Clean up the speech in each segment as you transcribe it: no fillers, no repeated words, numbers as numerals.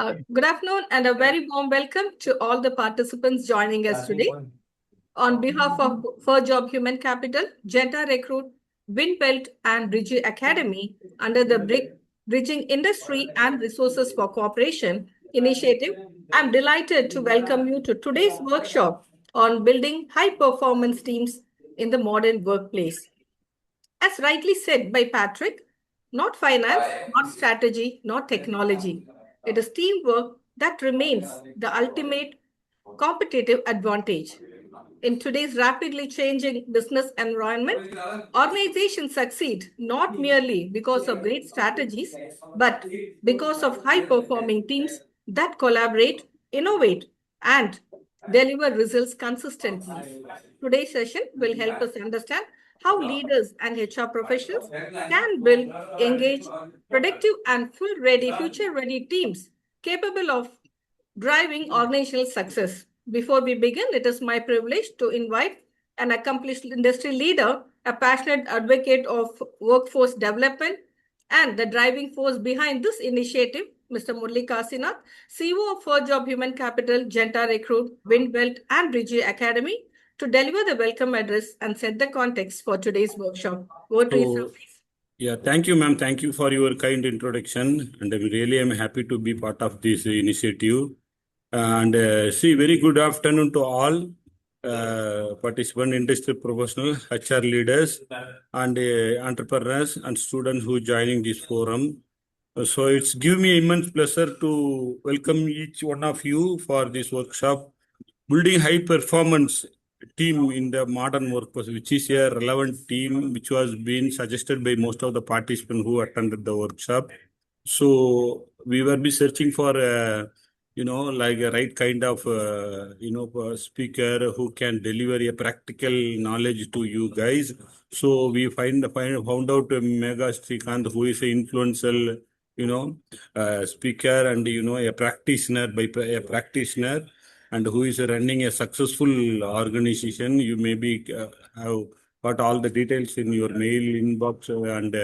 Good afternoon and a very warm welcome to all the participants joining us today. On behalf of For Job Human Capital, Zenta Recruit, Windbelt and Bridgy Academy under the Bridging Industry and Resources for Cooperation initiative, I'm delighted to welcome you to today's workshop on building high-performance teams in the modern workplace. As rightly said by Patrick, not finance, not strategy, not technology. It is teamwork that remains the ultimate competitive advantage. In today's rapidly changing business environment, organizations succeed not merely because of great strategies, but because of high-performing teams that collaborate, innovate, and deliver results consistently. Today's session will help us understand how leaders and HR professionals can build, engage, productive, and future-ready teams capable of driving organizational success. Before we begin, it is my privilege to invite an accomplished industry leader, a passionate advocate of workforce development, and the driving force behind this initiative, Mr. Megha Srikanth, CEO of For Job Human Capital, Zenta Recruit, Windbelt, and Bridgy Academy, to deliver the welcome address and set the context for today's workshop. Yeah, thank you, ma'am. Thank you for your kind introduction. And I'm happy to be part of this initiative. And very good afternoon to all participant, industry professionals, HR leaders, and entrepreneurs and students who joining this forum. So it's give me immense pleasure to welcome each one of you for this workshop, building high performance team in the modern workforce, which is a relevant team which was being suggested by most of the participants who attended the workshop. So we will be searching for like a right kind of speaker who can deliver a practical knowledge to you guys. So we found out Megha Srikanth, who is an influential speaker and a practitioner and who is running a successful organization. You maybe have got all the details in your mail inbox and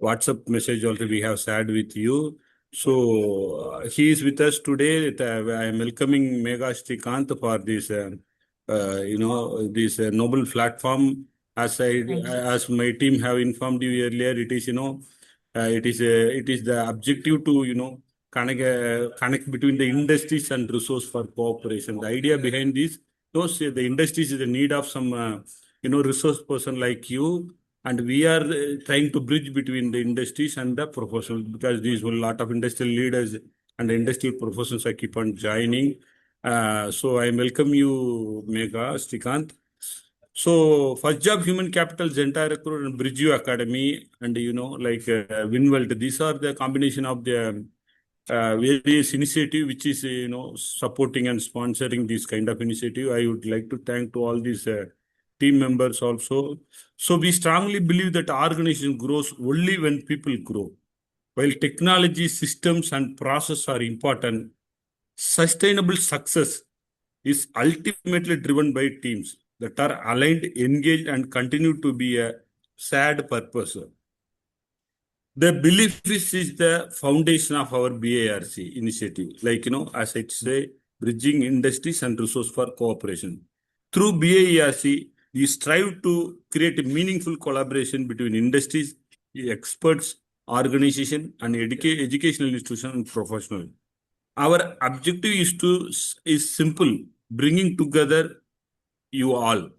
WhatsApp message also we have shared with you. So he is with us today. I am welcoming Megha Srikanth for this, this noble platform. As my team have informed you earlier, it is it is the objective to connect between the industries and resource for cooperation. The idea behind this, the industries is the need of some resource person like you, and we are trying to bridge between the industries and the professionals, because these were a lot of industrial leaders and industrial professionals I keep on joining. So I welcome you, Megha Srikanth. So first job human capital, Zenta Recruit and Bridgy Academy, and Windbelt. These are the combination of the various initiative which is supporting and sponsoring this kind of initiative. I would like to thank to all these team members also. So we strongly believe that organization grows only when people grow. While technology, systems and process are important, sustainable success is ultimately driven by teams that are aligned, engaged and continue to be a shared purpose. The belief is the foundation of our BARC initiative. As I say, bridging industries and resource for cooperation. Through BARC, we strive to create a meaningful collaboration between industries, experts, organization, and educational institutions and professionals. Our objective is simple: bringing together you all,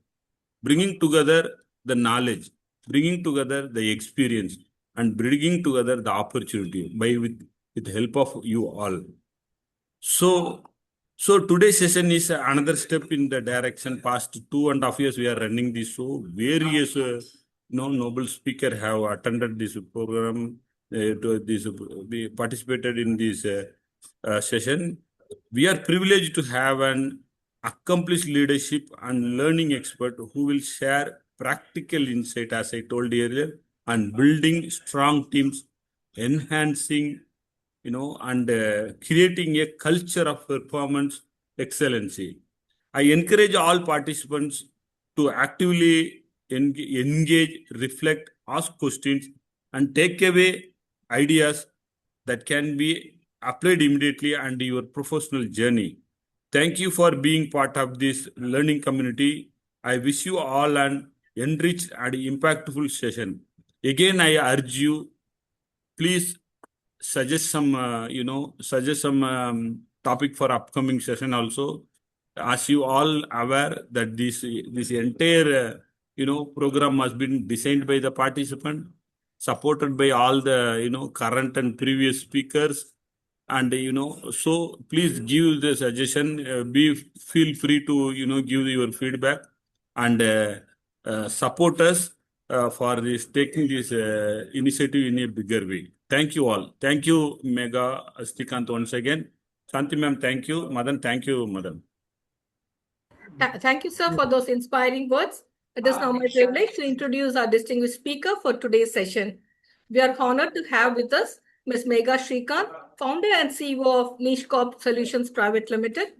bringing together the knowledge, bringing together the experience, and bringing together the opportunity with the help of you all. So today's session is another step in the direction. Past 2.5 years we are running this show. Various noble speaker have attended this program. We participated in this session. We are privileged to have an accomplished leadership and learning expert who will share practical insight, as I told earlier, and building strong teams, enhancing, and creating a culture of performance excellency. I encourage all participants to actively engage, reflect, ask questions, and take away ideas that can be applied immediately and your professional journey. Thank you for being part of this learning community. I wish you all an enriched and impactful session. Again, I urge you, please suggest some, suggest some topic for upcoming session also. As you all aware that this entire, program has been designed by the participant, supported by all the, current and previous speakers. And, so please give the suggestion, feel free to, give your feedback and support us for this taking this initiative in a bigger way. Thank you all. Thank you, Megha Srikanth, once again. Santhi ma'am, thank you. Madan, thank you, Madan. Thank you, sir, for those inspiring words. It is now my privilege to introduce our distinguished speaker for today's session. We are honored to have with us Ms. Megha Srikanth, founder and CEO of Niche Corp Solutions Private Limited.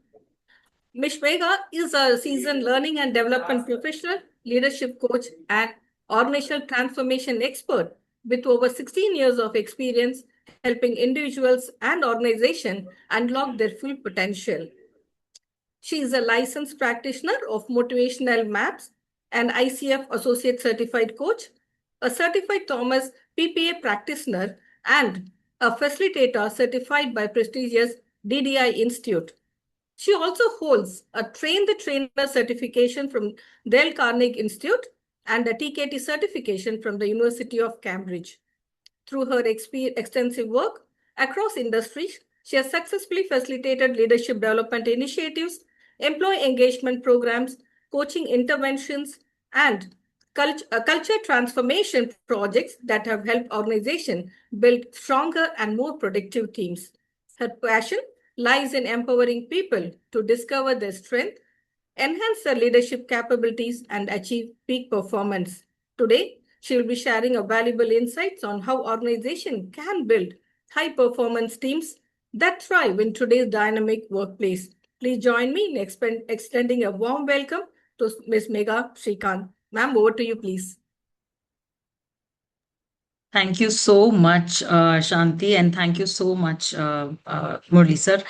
Ms. Megha is a seasoned learning and development professional, leadership coach, and organizational transformation expert with over 16 years of experience helping individuals and organizations unlock their full potential. She is a licensed practitioner of motivational maps, an ICF Associate Certified Coach, a certified Thomas PPA practitioner, and a facilitator certified by prestigious DDI Institute. She also holds a Train the Trainer certification from Dale Carnegie Institute and a TKT certification from the University of Cambridge. Through her extensive work across industries, she has successfully facilitated leadership development initiatives, employee engagement programs, coaching interventions, and culture transformation projects that have helped organizations build stronger and more productive teams. Her passion lies in empowering people to discover their strength, enhance their leadership capabilities, and achieve peak performance. Today, she will be sharing valuable insights on how organizations can build high-performance teams that thrive in today's dynamic workplace. Please join me in extending a warm welcome to Ms. Megha Srikanth. Ma'am, over to you, please. Thank you so much, Shanti, and thank you so much, Murli sir.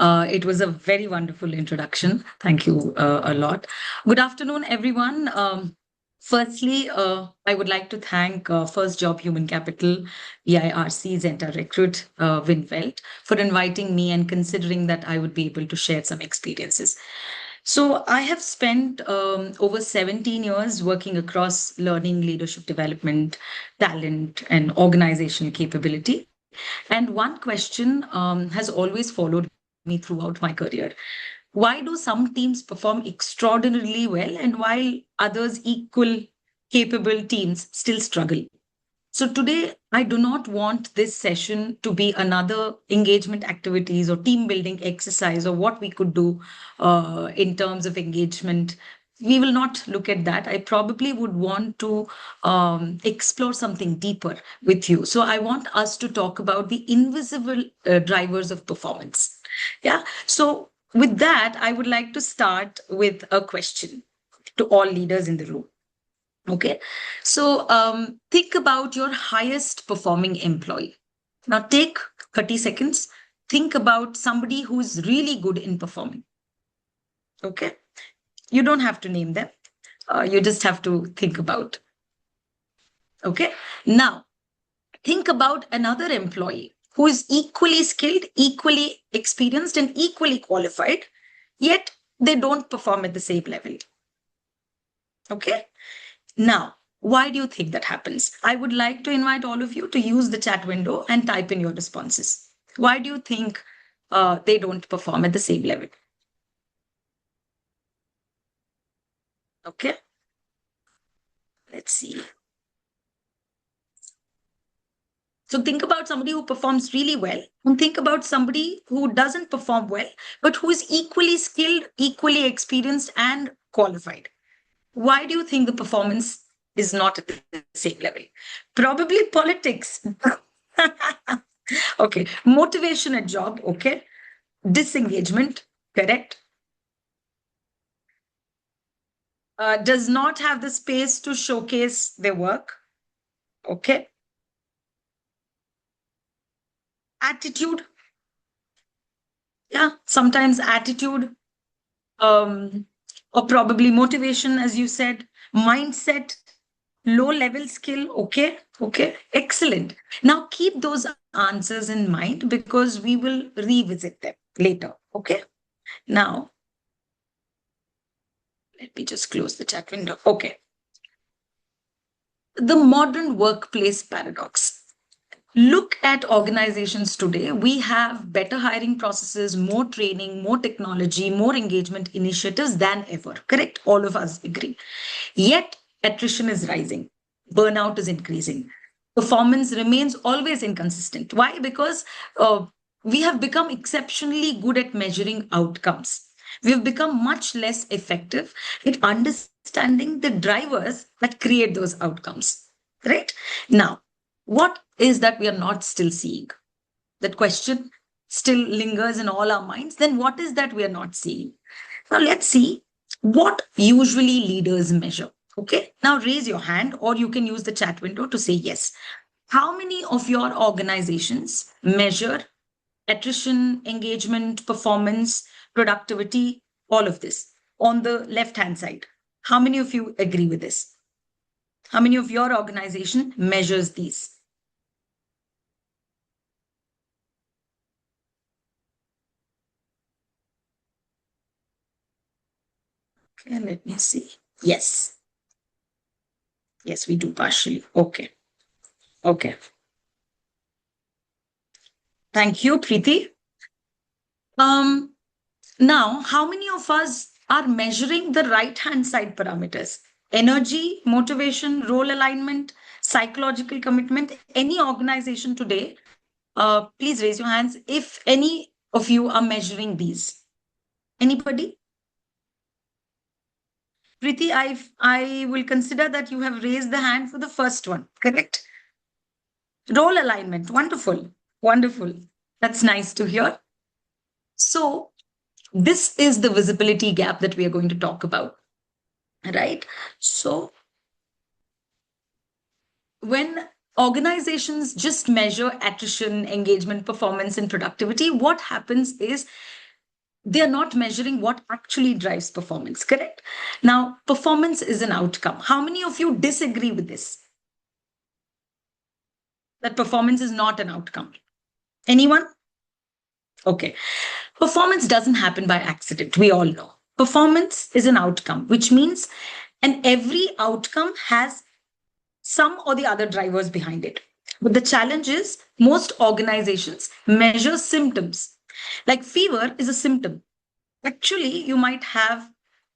It was a very wonderful introduction. Thank you a lot. Good afternoon, everyone. Firstly, I would like to thank First Job Human Capital, EIRC, Zenta Recruit, Windbelt for inviting me and considering that I would be able to share some experiences. So I have spent over 17 years working across learning, leadership development, talent, and organizational capability. And one question has always followed me throughout my career. Why do some teams perform extraordinarily well and while others, equal capable teams, still struggle? So today, I do not want this session to be another engagement activities or team building exercise or what we could do in terms of engagement. We will not look at that. I probably would want to explore something deeper with you. So I want us to talk about the invisible drivers of performance. Yeah. So with that, I would like to start with a question to all leaders in the room. Okay, so think about your highest performing employee. Now take 30 seconds. Think about somebody who's really good in performing. Okay, you don't have to name them. You just have to think about. Okay, now think about another employee who is equally skilled, equally experienced, and equally qualified, yet they don't perform at the same level. Okay. Now, why do you think that happens? I would like to invite all of you to use the chat window and type in your responses. Why do you think they don't perform at the same level? Okay. Let's see. So think about somebody who performs really well and think about somebody who doesn't perform well, but who is equally skilled, equally experienced, and qualified. Why do you think the performance is not at the same level? Probably politics. Okay. Motivation at job. Okay. Disengagement. Correct. Does not have the space to showcase their work. Okay. Attitude. Yeah, sometimes attitude, or probably motivation, as you said, mindset, low level skill. Okay, excellent. Now keep those answers in mind because we will revisit them later. Okay, now let me just close the chat window. Okay, the modern workplace paradox. Look at organizations today. We have better hiring processes, more training, more technology, more engagement initiatives than ever. Correct? All of us agree. Yet, attrition is rising, burnout is increasing, performance remains always inconsistent. Why? Because we have become exceptionally good at measuring outcomes. We have become much less effective at understanding the drivers that create those outcomes. Right? Now, what is that we are not still seeing? That question still lingers in all our minds. Then, what is that we are not seeing? Now, let's see what usually leaders measure. Okay. Now, raise your hand, or you can use the chat window to say yes. How many of your organizations measure attrition, engagement, performance, productivity, all of this on the left hand side? How many of you agree with this? How many of your organization measures these? Okay, let me see. Yes. Yes, we do partially. Okay. Okay. Thank you, Preeti. Now, how many of us are measuring the right-hand side parameters? Energy, motivation, role alignment, psychological commitment. Any organization today, please raise your hands if any of you are measuring these. Anybody? Preeti, I will consider that you have raised the hand for the first one, correct? Role alignment. Wonderful. Wonderful. That's nice to hear. So, this is the visibility gap that we are going to talk about, right? So, when organizations just measure attrition, engagement, performance, and productivity, what happens is they are not measuring what actually drives performance, correct? Now, performance is an outcome. How many of you disagree with this? That performance is not an outcome. Anyone? Okay. Performance doesn't happen by accident. We all know. Performance is an outcome, which means, and every outcome has some or the other drivers behind it. But the challenge is most organizations measure symptoms. Like fever is a symptom. Actually, you might have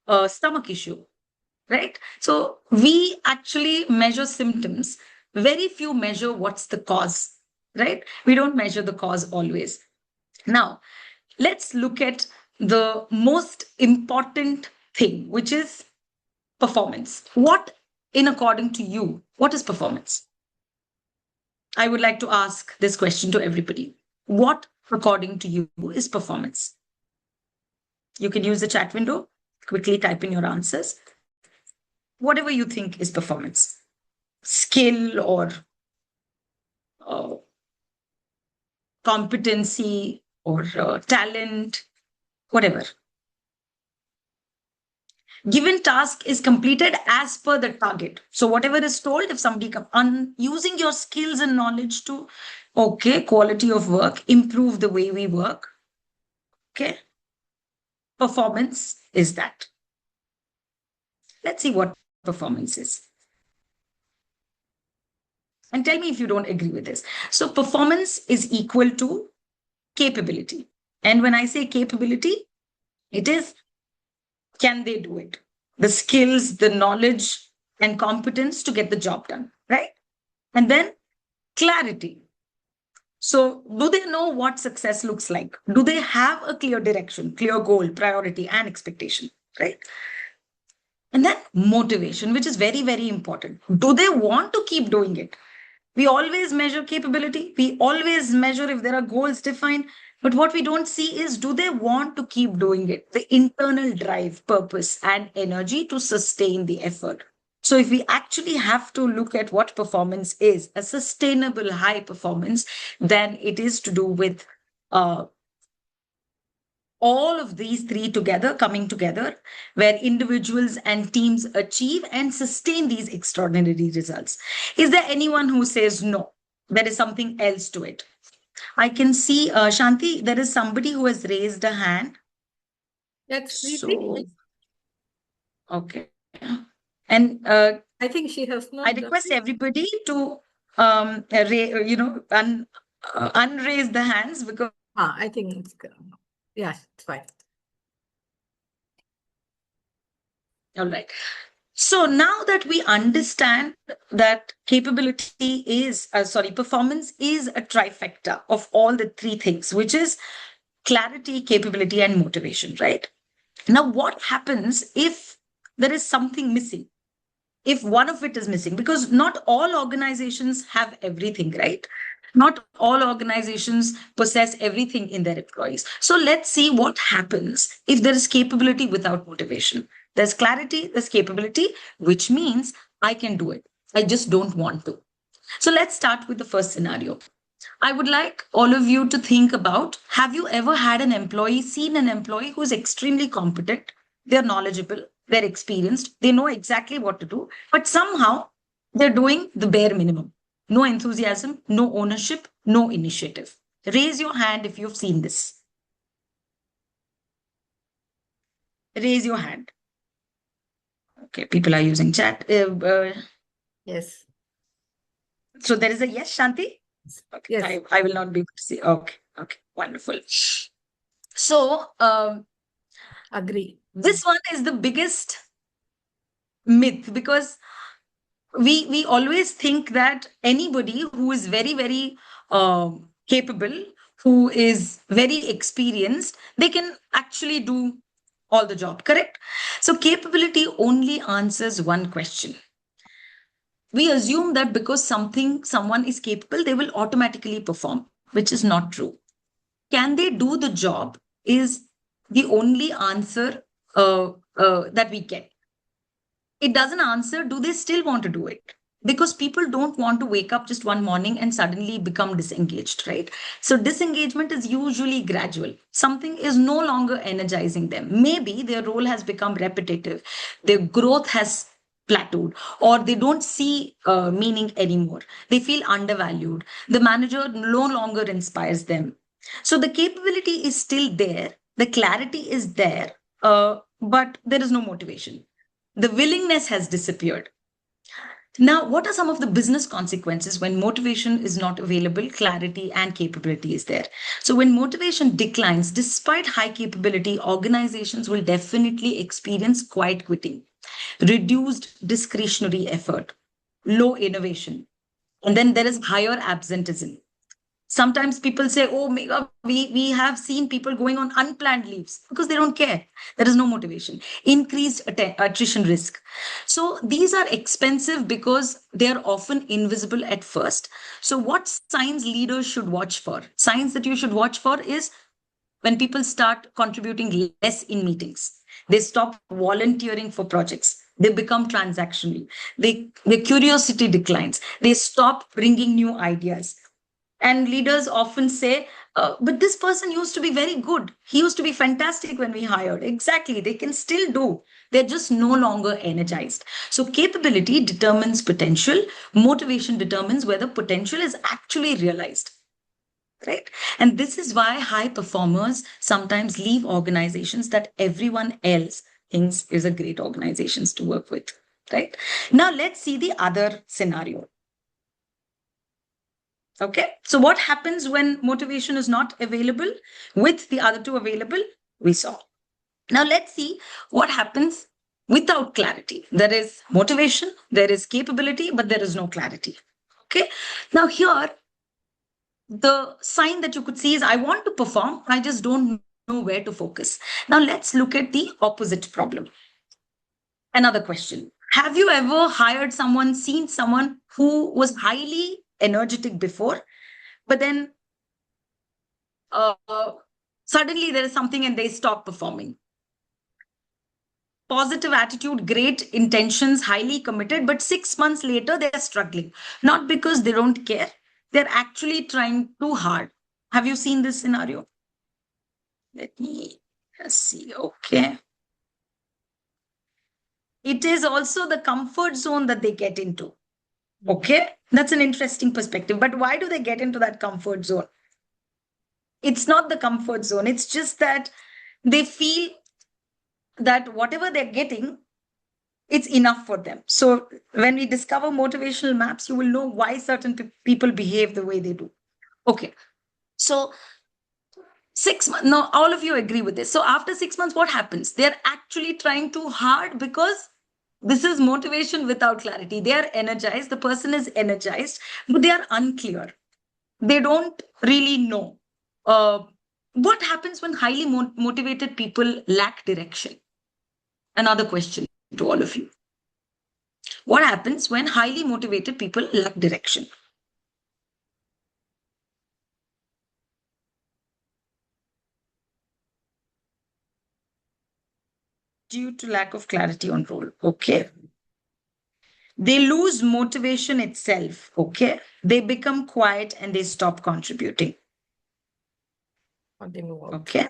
a stomach issue, right? So we actually measure symptoms. Very few measure what's the cause, right? We don't measure the cause always. Now, let's look at the most important thing, which is performance. What, in according to you, what is performance? I would like to ask this question to everybody. What, according to you, is performance? You can use the chat window, quickly type in your answers. Whatever you think is performance, skill or uh, competency or talent, whatever. Given task is completed as per the target. So whatever is told, if somebody using your skills and knowledge to, okay, quality of work, improve the way we work. Okay. Performance is that. Let's see what performance is. And tell me if you don't agree with this. So performance is equal to capability. And when I say capability, it is, can they do it? The skills, the knowledge, and competence to get the job done, right? And then clarity. So, do they know what success looks like? Do they have a clear direction, clear goal, priority, and expectation, right? And then motivation, which is very, very important. Do they want to keep doing it? We always measure capability. We always measure if there are goals defined. But what we don't see is, do they want to keep doing it? The internal drive, purpose, and energy to sustain the effort. So if we actually have to look at what performance is, a sustainable, high performance, then it is to do with, uh, all of these three together, coming together, where individuals and teams achieve and sustain these extraordinary results. Is there anyone who says no? There is something else to it. I can see, Shanti, there is somebody who has raised a hand. That's So, okay. And I think she has not. I request everybody to, unraise the hands because. I think it's good. Yeah, it's fine. All right. So now that we understand that performance is a trifecta of all the three things, which is clarity, capability, and motivation, right? Now, what happens if there is something missing? If one of it is missing, because not all organizations have everything, right? Not all organizations possess everything in their employees. So let's see what happens if there is capability without motivation. There's clarity, there's capability, which means I can do it. I just don't want to. So let's start with the first scenario. I would like all of you to think about, have you ever had seen an employee who's extremely competent, they're knowledgeable, they're experienced, they know exactly what to do, but somehow they're doing the bare minimum. No enthusiasm, no ownership, no initiative. Raise your hand if you've seen this. Raise your hand. Okay, people are using chat. Yes. So there is a yes, Shanti? Okay, Yes. I will not be able to see. Okay, wonderful. So, Agree. this one is the biggest myth because we always think that anybody who is very, very capable, who is very experienced, they can actually do all the job, correct? So capability only answers one question. We assume that because someone is capable, they will automatically perform, which is not true. Can they do the job is the only answer that we get. It doesn't answer, do they still want to do it? Because people don't want to wake up just one morning and suddenly become disengaged, right? So disengagement is usually gradual. Something is no longer energizing them. Maybe their role has become repetitive, their growth has plateaued, or they don't see meaning anymore. They feel undervalued. The manager no longer inspires them. So the capability is still there, the clarity is there, but there is no motivation. The willingness has disappeared. Now, what are some of the business consequences when motivation is not available, clarity and capability is there? So, when motivation declines, despite high capability, organizations will definitely experience quiet quitting, reduced discretionary effort, low innovation, and then there is higher absenteeism. Sometimes people say, oh, Megha, we have seen people going on unplanned leaves because they don't care. There is no motivation. Increased attrition risk. So these are expensive because they're often invisible at first. So what signs leaders should watch for? Signs that you should watch for is when people start contributing less in meetings. They stop volunteering for projects. They become transactional. Their curiosity declines. They stop bringing new ideas. And leaders often say, but this person used to be very good. He used to be fantastic when we hired. Exactly. They can still do. They're just no longer energized. So capability determines potential. Motivation determines whether potential is actually realized. Right. And this is why high performers sometimes leave organizations that everyone else thinks is a great organizations to work with. Right. Now let's see the other scenario. Okay, so what happens when motivation is not available with the other two available? We saw. Now let's see what happens without clarity. There is motivation, there is capability, but there is no clarity. Okay, now here, the sign that you could see is I want to perform, I just don't know where to focus. Now let's look at the opposite problem. Another question. Have you ever seen someone who was highly energetic before, but then suddenly there is something and they stop performing? Positive attitude, great intentions, highly committed, but 6 months later they're struggling. Not because they don't care, they're actually trying too hard. Have you seen this scenario? Let me Let's see. Okay. It is also the comfort zone that they get into. Okay. That's an interesting perspective. But why do they get into that comfort zone? It's not the comfort zone. It's just that they feel that whatever they're getting, it's enough for them. So when we discover motivational maps, you will know why certain people behave the way they do. Okay. So 6 months, no, all of you agree with this. So after 6 months, what happens? They're actually trying too hard because this is motivation without clarity. They are energized. The person is energized, but they are unclear. They don't really know. What happens when highly motivated people lack direction? Another question to all of you. What happens when highly motivated people lack direction? Due to lack of clarity on role. Okay. They lose motivation itself. Okay. They become quiet and they stop contributing. Or they move out. Okay.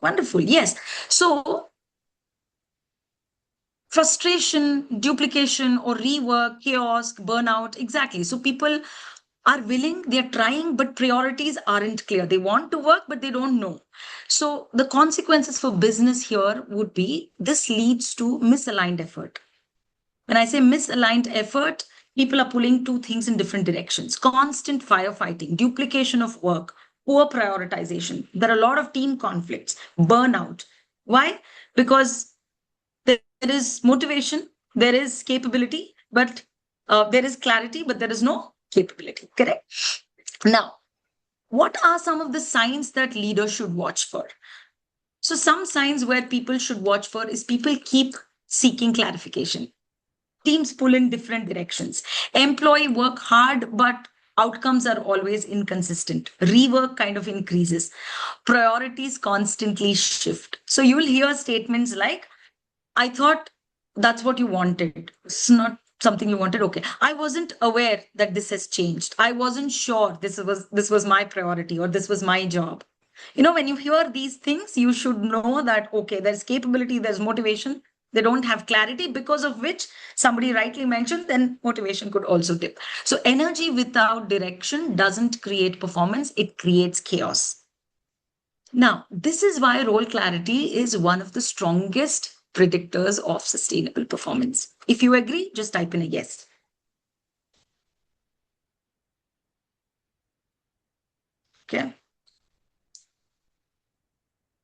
Wonderful. Yes. So frustration, duplication, or rework, chaos, burnout. Exactly. So people are willing, they're trying, but priorities aren't clear. They want to work, but they don't know. So the consequences for business here would be this leads to misaligned effort. When I say misaligned effort, people are pulling two things in different directions. Constant firefighting, duplication of work, poor prioritization. There are a lot of team conflicts, burnout. Why? Because there is motivation, there is capability, but there is clarity, but there is no capability. Correct? Now, what are some of the signs that leaders should watch for? So, some signs where people should watch for is people keep seeking clarification. Teams pull in different directions. Employee work hard, but outcomes are always inconsistent. Rework kind of increases. Priorities constantly shift. So, you will hear statements like, I thought that's what you wanted. It's not something you wanted. Okay. I wasn't aware that this has changed. I wasn't sure this was my priority or this was my job. When you hear these things, you should know that okay, there's capability, there's motivation. They don't have clarity, because of which somebody rightly mentioned, then motivation could also dip. So energy without direction doesn't create performance, it creates chaos. Now, this is why role clarity is one of the strongest predictors of sustainable performance. If you agree, just type in a yes. Okay.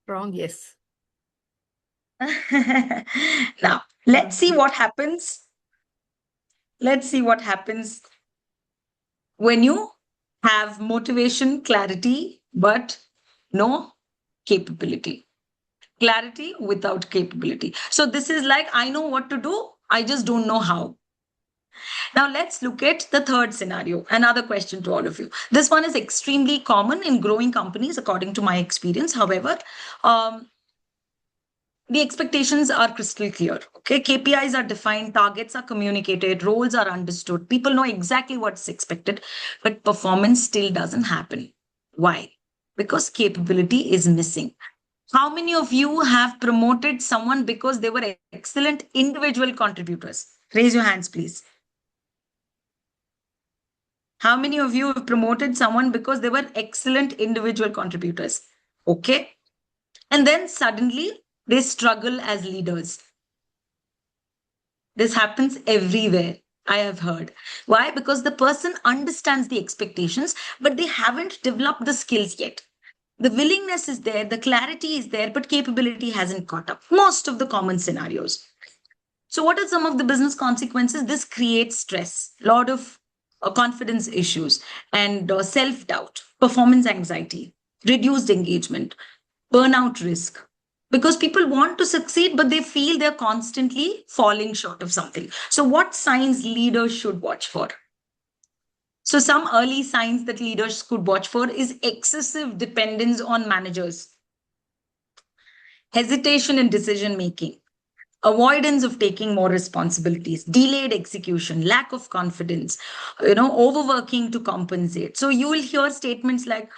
Wrong, yes. Now, let's see what happens. Let's see what happens when you have motivation, clarity, but no capability. Clarity without capability. So this is like, I know what to do, I just don't know how. Now let's look at the third scenario. Another question to all of you. This one is extremely common in growing companies, according to my experience. However, the expectations are crystal clear. Okay, KPIs are defined, targets are communicated, roles are understood. People know exactly what's expected, but performance still doesn't happen. Why? Because capability is missing. How many of you have promoted someone because they were excellent individual contributors? Raise your hands, please. How many of you have promoted someone because they were excellent individual contributors? Okay. And then suddenly they struggle as leaders. This happens everywhere, I have heard. Why? Because the person understands the expectations, but they haven't developed the skills yet. The willingness is there, the clarity is there, but capability hasn't caught up. Most of the common scenarios. So, what are some of the business consequences? This creates stress, a lot of confidence issues, and self doubt, performance anxiety, reduced engagement, burnout risk. Because people want to succeed, but they feel they're constantly falling short of something. So, what signs leaders should watch for? So, some early signs that leaders could watch for is excessive dependence on managers, hesitation in decision making, avoidance of taking more responsibilities, delayed execution, lack of confidence, overworking to compensate. So, you will hear statements like,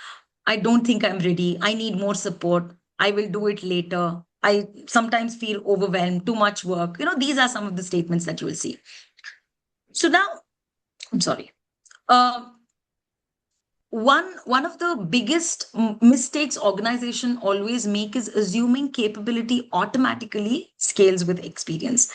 I don't think I'm ready, I need more support. I will do it later. I sometimes feel overwhelmed, too much work. These are some of the statements that you will see. So now, I'm sorry. One of the biggest mistakes organization always make is assuming capability automatically scales with experience.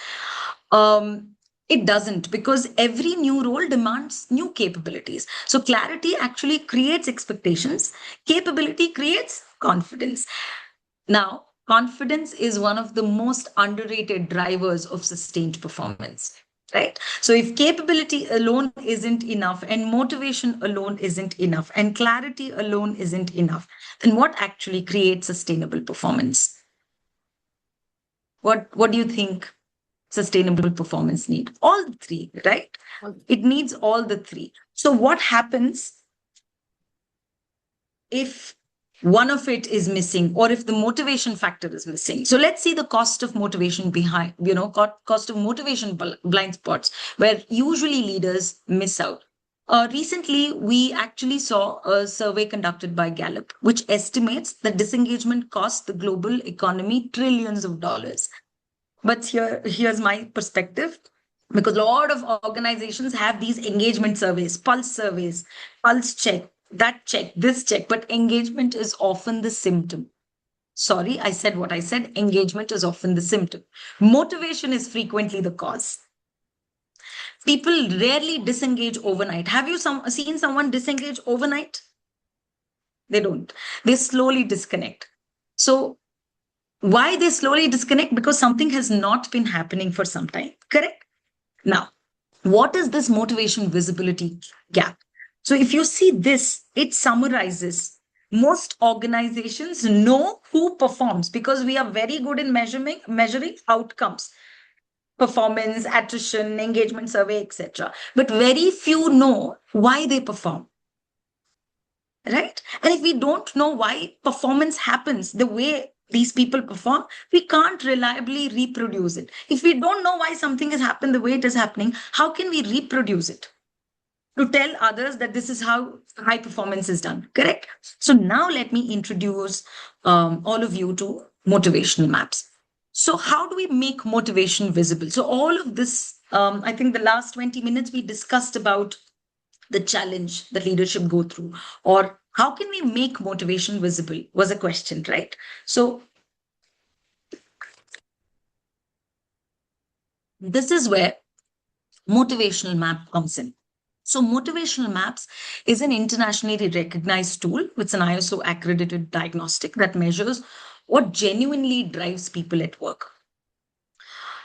It doesn't, because every new role demands new capabilities. So clarity actually creates expectations. Capability creates confidence. Now, confidence is one of the most underrated drivers of sustained performance. Right. So if capability alone isn't enough, and motivation alone isn't enough, and clarity alone isn't enough, then what actually creates sustainable performance? What do you think sustainable performance need? All the three, right? It needs all the three. So what happens if one of it is missing, or if the motivation factor is missing? So let's see the cost of motivation behind, cost of motivation blind spots where usually leaders miss out. Recently, we actually saw a survey conducted by Gallup, which estimates that disengagement costs the global economy trillions of dollars. But here's my perspective, because a lot of organizations have these engagement surveys, pulse check, that check, this check, but engagement is often the symptom. Sorry, I said what I said. Engagement is often the symptom. Motivation is frequently the cause. People rarely disengage overnight. Have you seen someone disengage overnight? They don't. They slowly disconnect. So why they slowly disconnect? Because something has not been happening for some time. Correct? Now, what is this motivation visibility gap? So if you see this, it summarizes. Most organizations know who performs because we are very good in measuring outcomes, performance, attrition, engagement survey, etc. But very few know why they perform. Right? And if we don't know why performance happens the way these people perform, we can't reliably reproduce it. If we don't know why something has happened the way it is happening, how can we reproduce it to tell others that this is how high performance is done? Correct? So now let me introduce all of you to motivational maps. So how do we make motivation visible? So all of this, I think the last 20 minutes we discussed about the challenge that leadership go through, or how can we make motivation visible was a question, right? So this is where motivational map comes in. So motivational maps is an internationally recognized tool. It's an ISO accredited diagnostic that measures what genuinely drives people at work.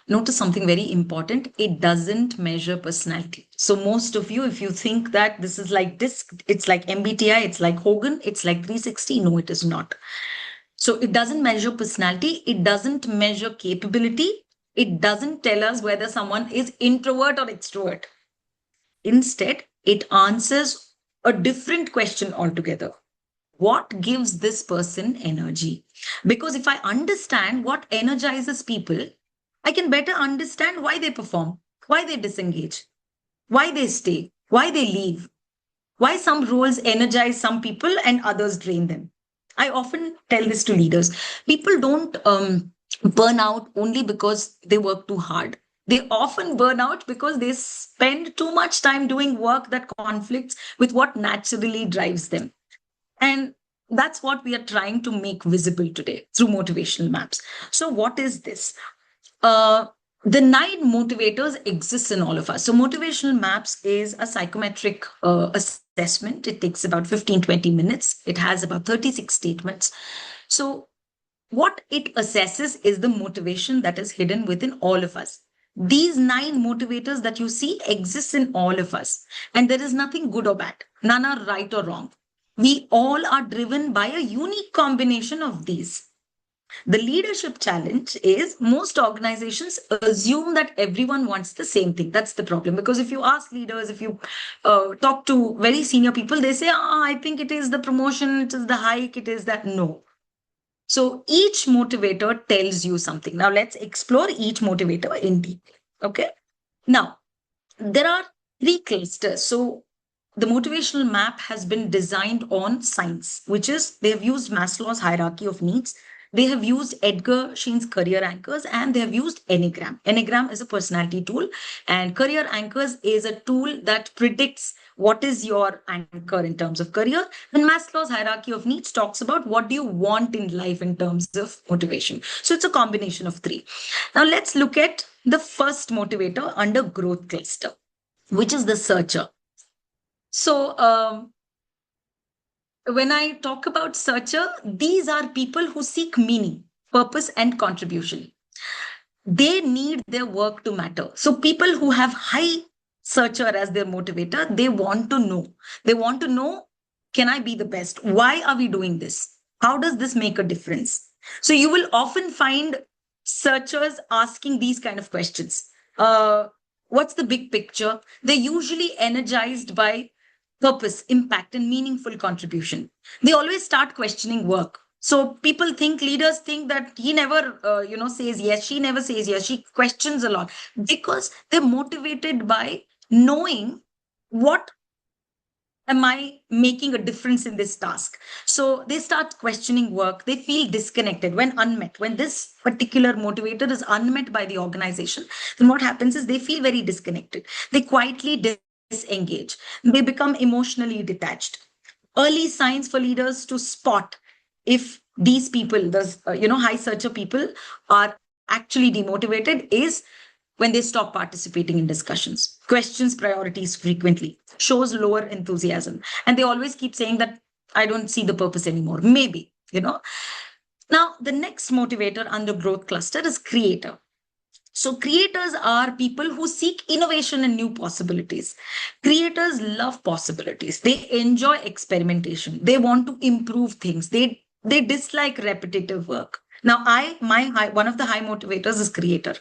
Notice something very important. It doesn't measure personality. So most of you, if you think that this is like DISC, it's like MBTI, it's like Hogan, it's like 360. No, it is not. So it doesn't measure personality. It doesn't measure capability. It doesn't tell us whether someone is introvert or extrovert. Instead, it answers a different question altogether. What gives this person energy? Because if I understand what energizes people, I can better understand why they perform, why they disengage, why they stay, why they leave, why some roles energize some people and others drain them. I often tell this to leaders. People don't burn out only because they work too hard. They often burn out because they spend too much time doing work that conflicts with what naturally drives them. And that's what we are trying to make visible today through motivational maps. So, what is this? Uh, the 9 motivators exist in all of us. So, motivational maps is a psychometric assessment. It takes about 15-20 minutes. It has about 36 statements. So, what it assesses is the motivation that is hidden within all of us. These 9 motivators that you see exist in all of us, and there is nothing good or bad. None are right or wrong. We all are driven by a unique combination of these. The leadership challenge is most organizations assume that everyone wants the same thing. That's the problem. Because if you ask leaders, if you talk to very senior people, they say, I think it is the promotion, it is the hike, it is that. No. So each motivator tells you something. Now let's explore each motivator in detail. Okay. Now, there are 3 clusters. So the motivational map has been designed on science, which is they have used Maslow's hierarchy of needs. They have used Edgar Sheen's career anchors, and they have used Enneagram. Enneagram is a personality tool, and career anchors is a tool that predicts what is your anchor in terms of career. And Maslow's hierarchy of needs talks about what do you want in life in terms of motivation. So it's a combination of three. Now let's look at the first motivator under growth cluster, which is the searcher. So when I talk about searcher, these are people who seek meaning, purpose, and contribution. They need their work to matter. So people who have high searcher as their motivator, they want to know. They want to know, can I be the best? Why are we doing this? How does this make a difference? So you will often find searchers asking these kind of questions. What's the big picture? They're usually energized by purpose, impact, and meaningful contribution. They always start questioning work. So people think, leaders think that he never, says yes, she never says yes, she questions a lot because they're motivated by knowing what am I making a difference in this task. So they start questioning work. They feel disconnected when unmet. When this particular motivator is unmet by the organization, then what happens is they feel very disconnected. They quietly disengage. They become emotionally detached. Early signs for leaders to spot if these people, those high searcher people, are actually demotivated is when they stop participating in discussions, questions priorities frequently, shows lower enthusiasm, and they always keep saying that I don't see the purpose anymore. Maybe. Now the next motivator under growth cluster is creator. So creators are people who seek innovation and new possibilities. Creators love possibilities. They enjoy experimentation. They want to improve things. They dislike repetitive work. Now, one of the high motivators is creator.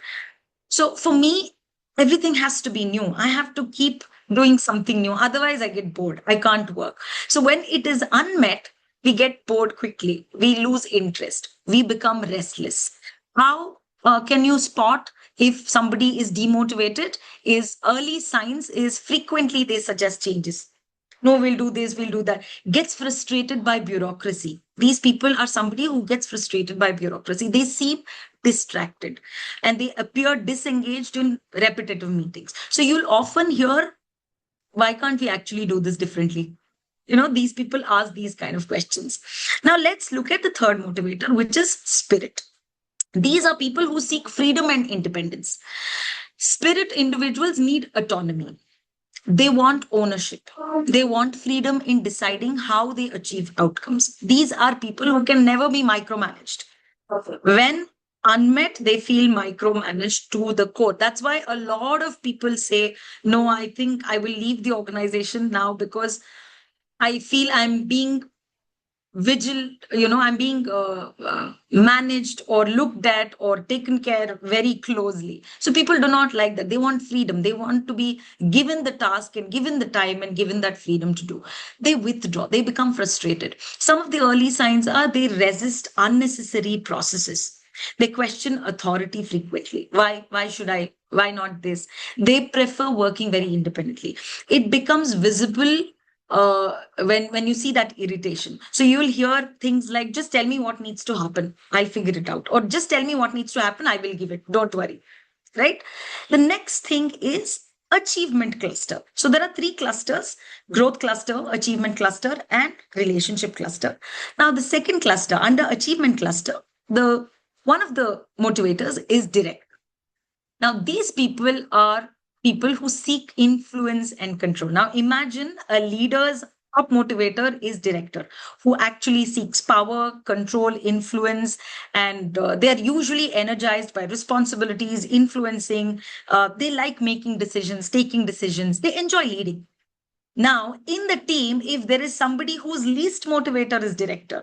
So for me, everything has to be new. I have to keep doing something new. Otherwise, I get bored. I can't work. So when it is unmet, we get bored quickly. We lose interest. We become restless. How can you spot if somebody is demotivated? Is early signs is frequently they suggest changes. No, we'll do this, we'll do that. Gets frustrated by bureaucracy. These people are somebody who gets frustrated by bureaucracy. They seem distracted and they appear disengaged in repetitive meetings. So you'll often hear, why can't we actually do this differently? These people ask these kind of questions. Now let's look at the third motivator, which is spirit. These are people who seek freedom and independence. Spirit individuals need autonomy. They want ownership. They want freedom in deciding how they achieve outcomes. These are people who can never be micromanaged. When unmet, they feel micromanaged to the core. That's why a lot of people say, no, I think I will leave the organization now because I feel I'm being I'm being managed or looked at or taken care very closely. So people do not like that. They want freedom. They want to be given the task and given the time and given that freedom to do. They withdraw. They become frustrated. Some of the early signs are they resist unnecessary processes. They question authority frequently. Why should I? Why not this? They prefer working very independently. It becomes visible when you see that irritation. So you'll hear things like, just tell me what needs to happen, I'll figure it out, or just tell me what needs to happen, I will give it, don't worry. Right? The next thing is achievement cluster. So there are three clusters: growth cluster, achievement cluster, and relationship cluster. Now the second cluster under achievement cluster, the one of the motivators is direct. Now these people are people who seek influence and control. Now, imagine a leader's top motivator is director, who actually seeks power, control, influence, and they are usually energized by responsibilities, influencing. They like making decisions, taking decisions. They enjoy leading. Now, in the team, if there is somebody whose least motivator is director,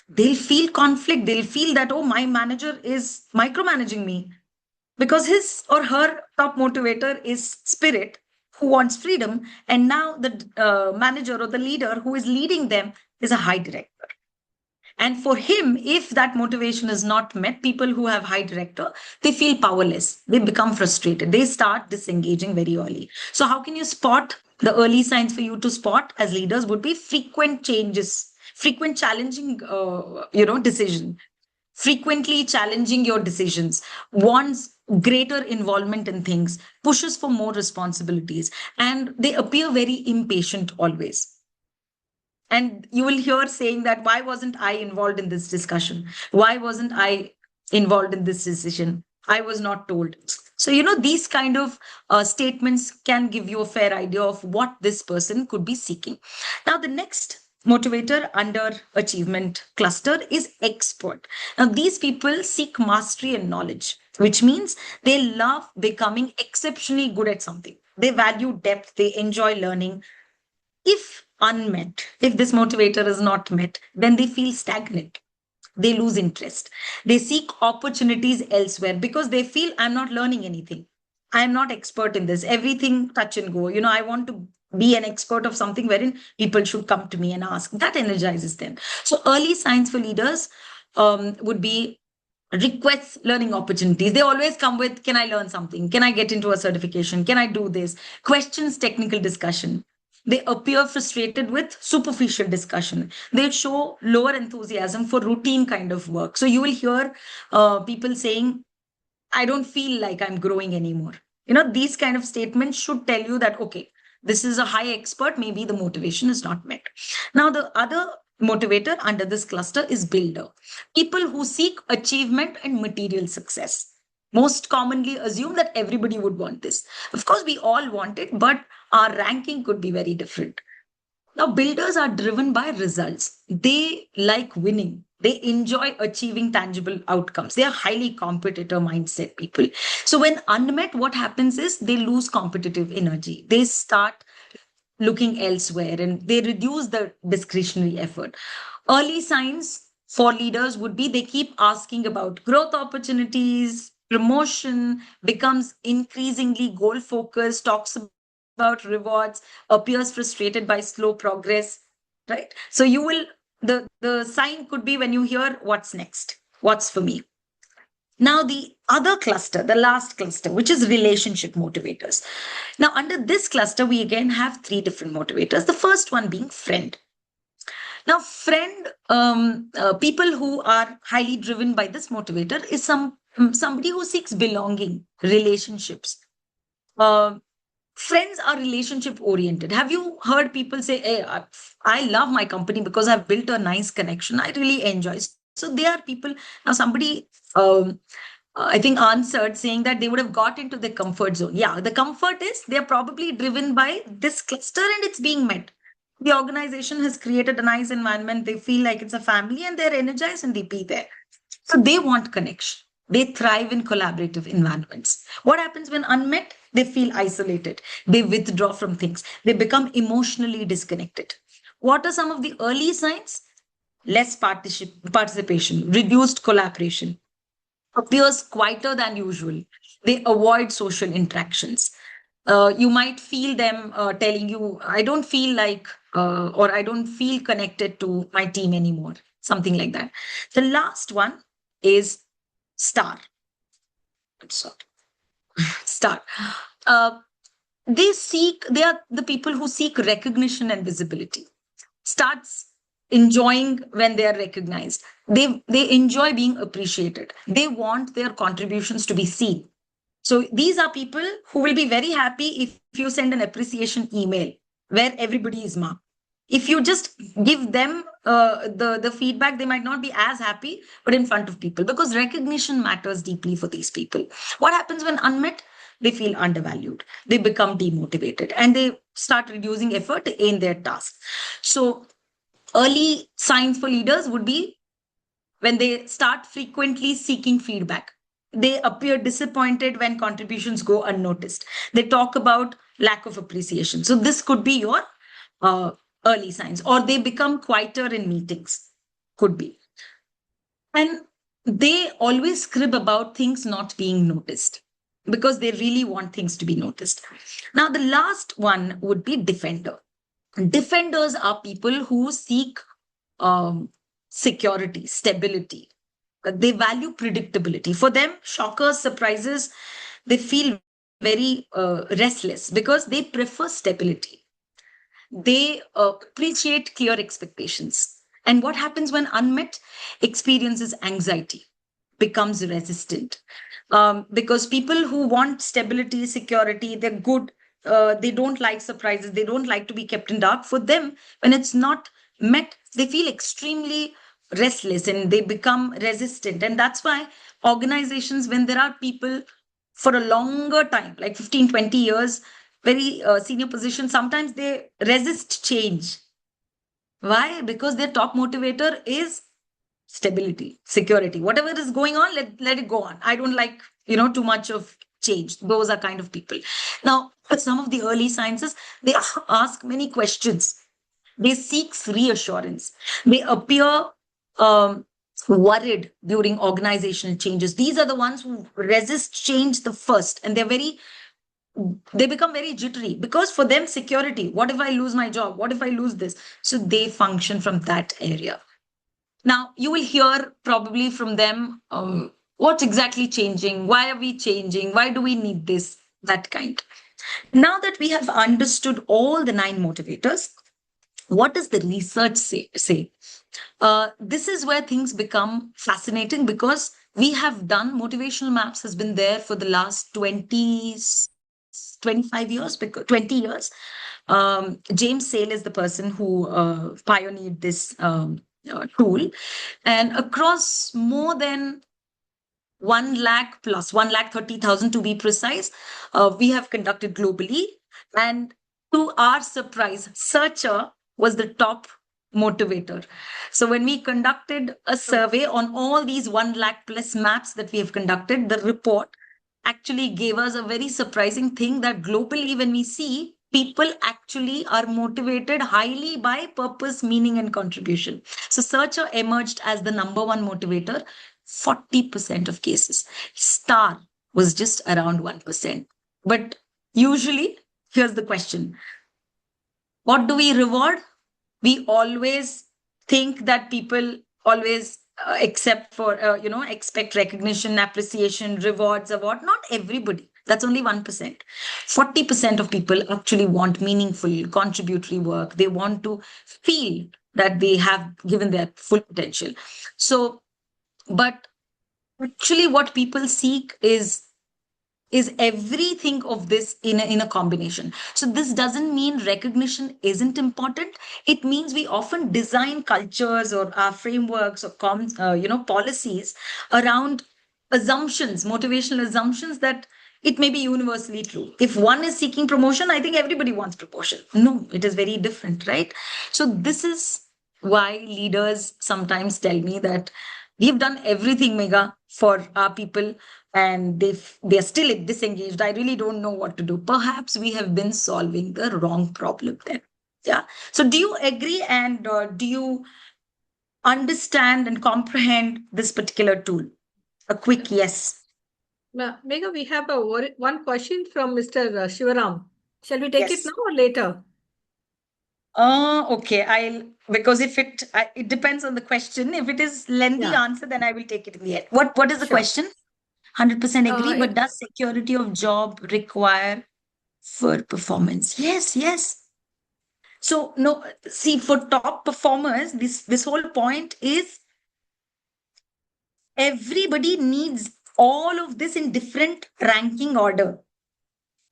they'll feel conflict. They'll feel that, oh, my manager is micromanaging me, because his or her top motivator is spirit, who wants freedom, and now the manager or the leader who is leading them is a high director. And for him, if that motivation is not met, people who have high director, they feel powerless. They become frustrated. They start disengaging very early. So how can you spot? The early signs for you to spot as leaders would be frequent changes, frequent challenging decision. frequently challenging your decisions, wants greater involvement in things, pushes for more responsibilities, and they appear very impatient always. And you will hear saying that, why wasn't I involved in this discussion? Why wasn't I involved in this decision? I was not told. So, these kind of statements can give you a fair idea of what this person could be seeking. Now, the next motivator under achievement cluster is expert. Now, these people seek mastery and knowledge, which means they love becoming exceptionally good at something. They value depth, they enjoy learning. If unmet, if this motivator is not met, then they feel stagnant. They lose interest. They seek opportunities elsewhere because they feel, I'm not learning anything. I'm not expert in this. Everything touch and go. I want to be an expert of something wherein people should come to me and ask. That energizes them. So early signs for leaders would be requests learning opportunities. They always come with, can I learn something? Can I get into a certification? Can I do this? Questions technical discussion. They appear frustrated with superficial discussion. They show lower enthusiasm for routine kind of work. So you will hear people saying, I don't feel like I'm growing anymore. These kind of statements should tell you that, okay, this is a high expert, maybe the motivation is not met. Now, the other motivator under this cluster is builder. People who seek achievement and material success. Most commonly assume that everybody would want this. Of course, we all want it, but our ranking could be very different. Now, builders are driven by results. They like winning. They enjoy achieving tangible outcomes. They are highly competitor mindset people. So when unmet, what happens is they lose competitive energy. They start looking elsewhere and they reduce the discretionary effort. Early signs for leaders would be they keep asking about growth opportunities, promotion, becomes increasingly goal focused, talks about rewards, appears frustrated by slow progress, right? So you will, the sign could be when you hear, what's next? What's for me? Now, the other cluster, the last cluster, which is relationship motivators. Now, under this cluster, we again have three different motivators. The first one being friend. Now, friend, people who are highly driven by this motivator is somebody who seeks belonging, relationships. Friends are relationship oriented. Have you heard people say, hey, I love my company because I've built a nice connection. I really enjoy. So they are people. Now, somebody I think answered saying that they would have got into the comfort zone. Yeah, the comfort is they're probably driven by this cluster and it's being met. The organization has created a nice environment. They feel like it's a family and they're energized and they be there. So they want connection. They thrive in collaborative environments. What happens when unmet? They feel isolated. They withdraw from things. They become emotionally disconnected. What are some of the early signs? Less participation, reduced collaboration, appears quieter than usual. They avoid social interactions. You might feel them telling you, I don't feel like, or I don't feel connected to my team anymore, something like that. The last one is star. Sorry. Star. They are the people who seek recognition and visibility. Starts enjoying when they are recognized. They enjoy being appreciated. They want their contributions to be seen. So these are people who will be very happy if you send an appreciation email where everybody is marked. If you just give them the feedback, they might not be as happy, but in front of people, because recognition matters deeply for these people. What happens when unmet? They feel undervalued. They become demotivated and they start reducing effort in their tasks. So early signs for leaders would be when they start frequently seeking feedback. They appear disappointed when contributions go unnoticed. They talk about lack of appreciation. So this could be your early signs, or they become quieter in meetings. Could be. And they always scrib about things not being noticed because they really want things to be noticed. Now, the last one would be defender. Defenders are people who seek security, stability. They value predictability. For them, shockers, surprises, they feel very restless because they prefer stability. They appreciate clear expectations. And what happens when unmet? Experiences anxiety. becomes resistant. Because people who want stability, security, they're good. They don't like surprises. They don't like to be kept in dark. For them, when it's not met, they feel extremely restless and they become resistant. And that's why organizations, when there are people for a longer time, like 15, 20 years, very senior positions, sometimes they resist change. Why? Because their top motivator is stability, security. Whatever is going on, let it go on. I don't like, too much of change. Those are kind of people. Now, some of the early sciences, they ask many questions. They seek reassurance. They appear um, worried during organizational changes. These are the ones who resist change the first, and they become very jittery because for them, security. What if I lose my job? What if I lose this? So they function from that area. Now, you will hear probably from them what's exactly changing? Why are we changing? Why do we need this? That kind. Now that we have understood all the 9 motivators, what does the research say? This is where things become fascinating because we have done motivational maps has been there for the last 25 years, because 20 years. James Sale is the person who pioneered this tool. And across more than 1 lakh plus 1,30,000 to be precise, we have conducted globally. And to our surprise, Searcher was the top motivator. So when we conducted a survey on all these 1 lakh plus maps that we have conducted, the report actually gave us a very surprising thing that globally, when we see, people actually are motivated highly by purpose, meaning, and contribution. So Searcher emerged as the number one motivator, 40% of cases. Star was just around 1%. But usually, here's the question. What do we reward? We always think that people always expect recognition, appreciation, rewards, award. Not everybody. That's only 1%. 40% of people actually want meaningful, contributory work. They want to feel that they have given their full potential. So, but actually what people seek is everything of this in a combination. So this doesn't mean recognition isn't important. It means we often design cultures or our frameworks or policies around assumptions, motivational assumptions that it may be universally true. If one is seeking promotion, I think everybody wants promotion. No, it is very different, right? So this is why leaders sometimes tell me that we've done everything, Megha, for our people, and they're still disengaged. I really don't know what to do. Perhaps we have been solving the wrong problem then. Yeah. So do you agree, and do you understand and comprehend this particular tool? A quick yes. Megha, we have one question from Mr. Shivaram. Shall we take it now or later? Okay. Because if it depends on the question. If it is lengthy answer, then I will take it in the end. What is the question? 100% agree. But does security of job require for performance? Yes. So no, see, for top performers, this whole point is everybody needs all of this in different ranking order.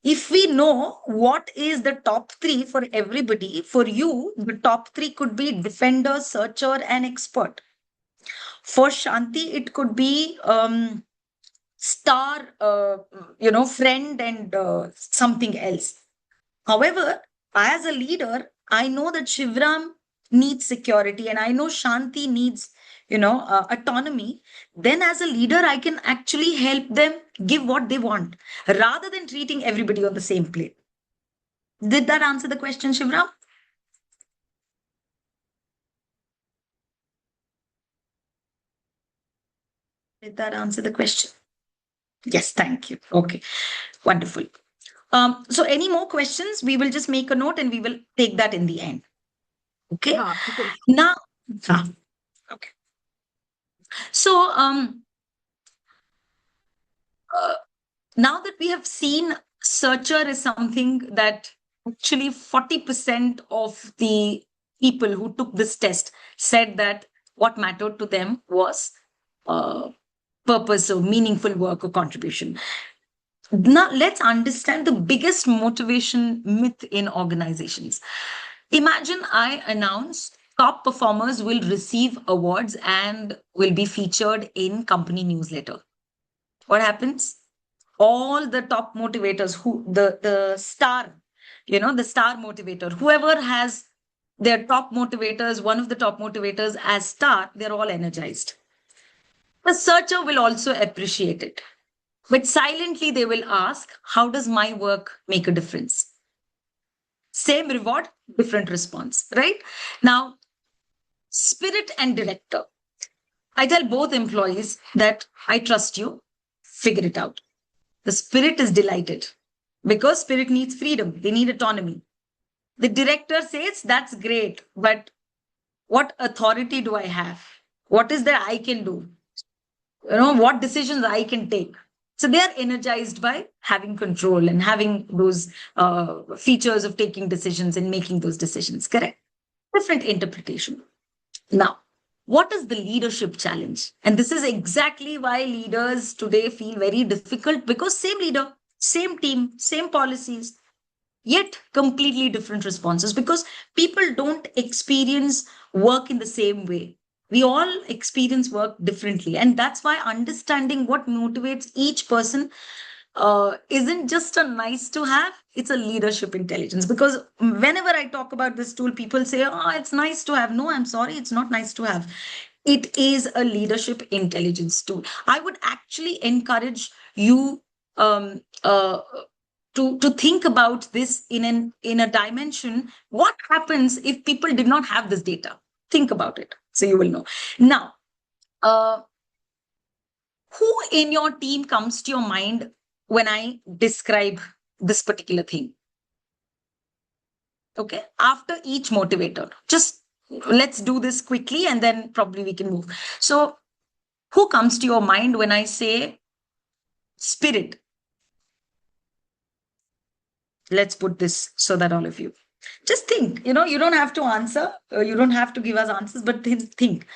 If we know what is the top 3 for everybody, for you, the top 3 could be defender, searcher, and expert. For Shanti, it could be star, friend, and something else. However, as a leader, I know that Shivram needs security and I know Shanti needs, autonomy. Then as a leader, I can actually help them give what they want rather than treating everybody on the same plate. Did that answer the question, Shivram? Did that answer the question? Yes, thank you. Okay, wonderful. So any more questions? We will just make a note and we will take that in the end. Okay. Now, okay. So, now that we have seen searcher is something that actually 40% of the people who took this test said that what mattered to them was purpose or meaningful work or contribution. Now, let's understand the biggest motivation myth in organizations. Imagine I announce top performers will receive awards and will be featured in company newsletter. What happens? All the top motivators, who the star, the star motivator, whoever has their top motivators, one of the top motivators as star, they're all energized. The searcher will also appreciate it. But silently, they will ask, how does my work make a difference? Same reward, different response, right? Now, spirit and director. I tell both employees that I trust you, figure it out. The spirit is delighted because spirit needs freedom, they need autonomy. The director says, that's great, but what authority do I have? What is that I can do? What decisions I can take? So they are energized by having control and having those features of taking decisions and making those decisions, correct? Different interpretation. Now, what is the leadership challenge? And this is exactly why leaders today feel very difficult, because same leader, same team, same policies, yet completely different responses, because people don't experience work in the same way. We all experience work differently. And that's why understanding what motivates each person isn't just a nice to have, it's a leadership intelligence. Because whenever I talk about this tool, people say, oh, it's nice to have. No, I'm sorry, it's not nice to have. It is a leadership intelligence tool. I would actually encourage you to think about this in a dimension. What happens if people did not have this data? Think about it, so you will know. Now, who in your team comes to your mind when I describe this particular thing? Okay, after each motivator, just let's do this quickly and then probably we can move. So, who comes to your mind when I say spirit? Let's put this so that all of you just think. You don't have to answer, you don't have to give us answers, but think.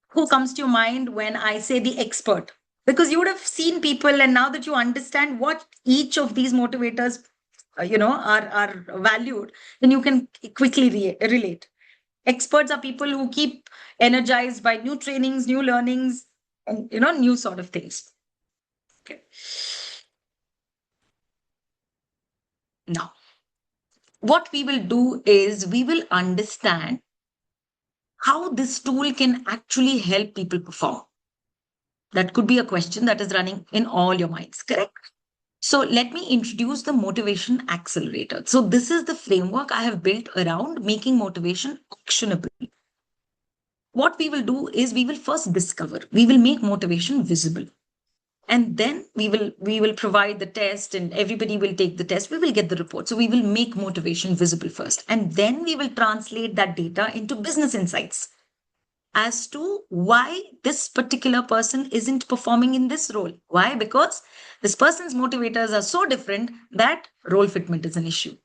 Who comes to your mind when I say the expert? Because you would have seen people, and now that you understand what each of these motivators are valued, then you can quickly relate. Experts are people who keep energized by new trainings, new learnings, and new sort of things. Okay. Now, what we will do is we will understand how this tool can actually help people perform. That could be a question that is running in all your minds, correct? So let me introduce the motivation accelerator. So this is the framework I have built around making motivation actionable. What we will do is we will first discover, we will make motivation visible. And then we will provide the test, and everybody will take the test. We will get the report. So we will make motivation visible first. And then we will translate that data into business insights as to why this particular person isn't performing in this role. Why? Because this person's motivators are so different that role fitment is an issue.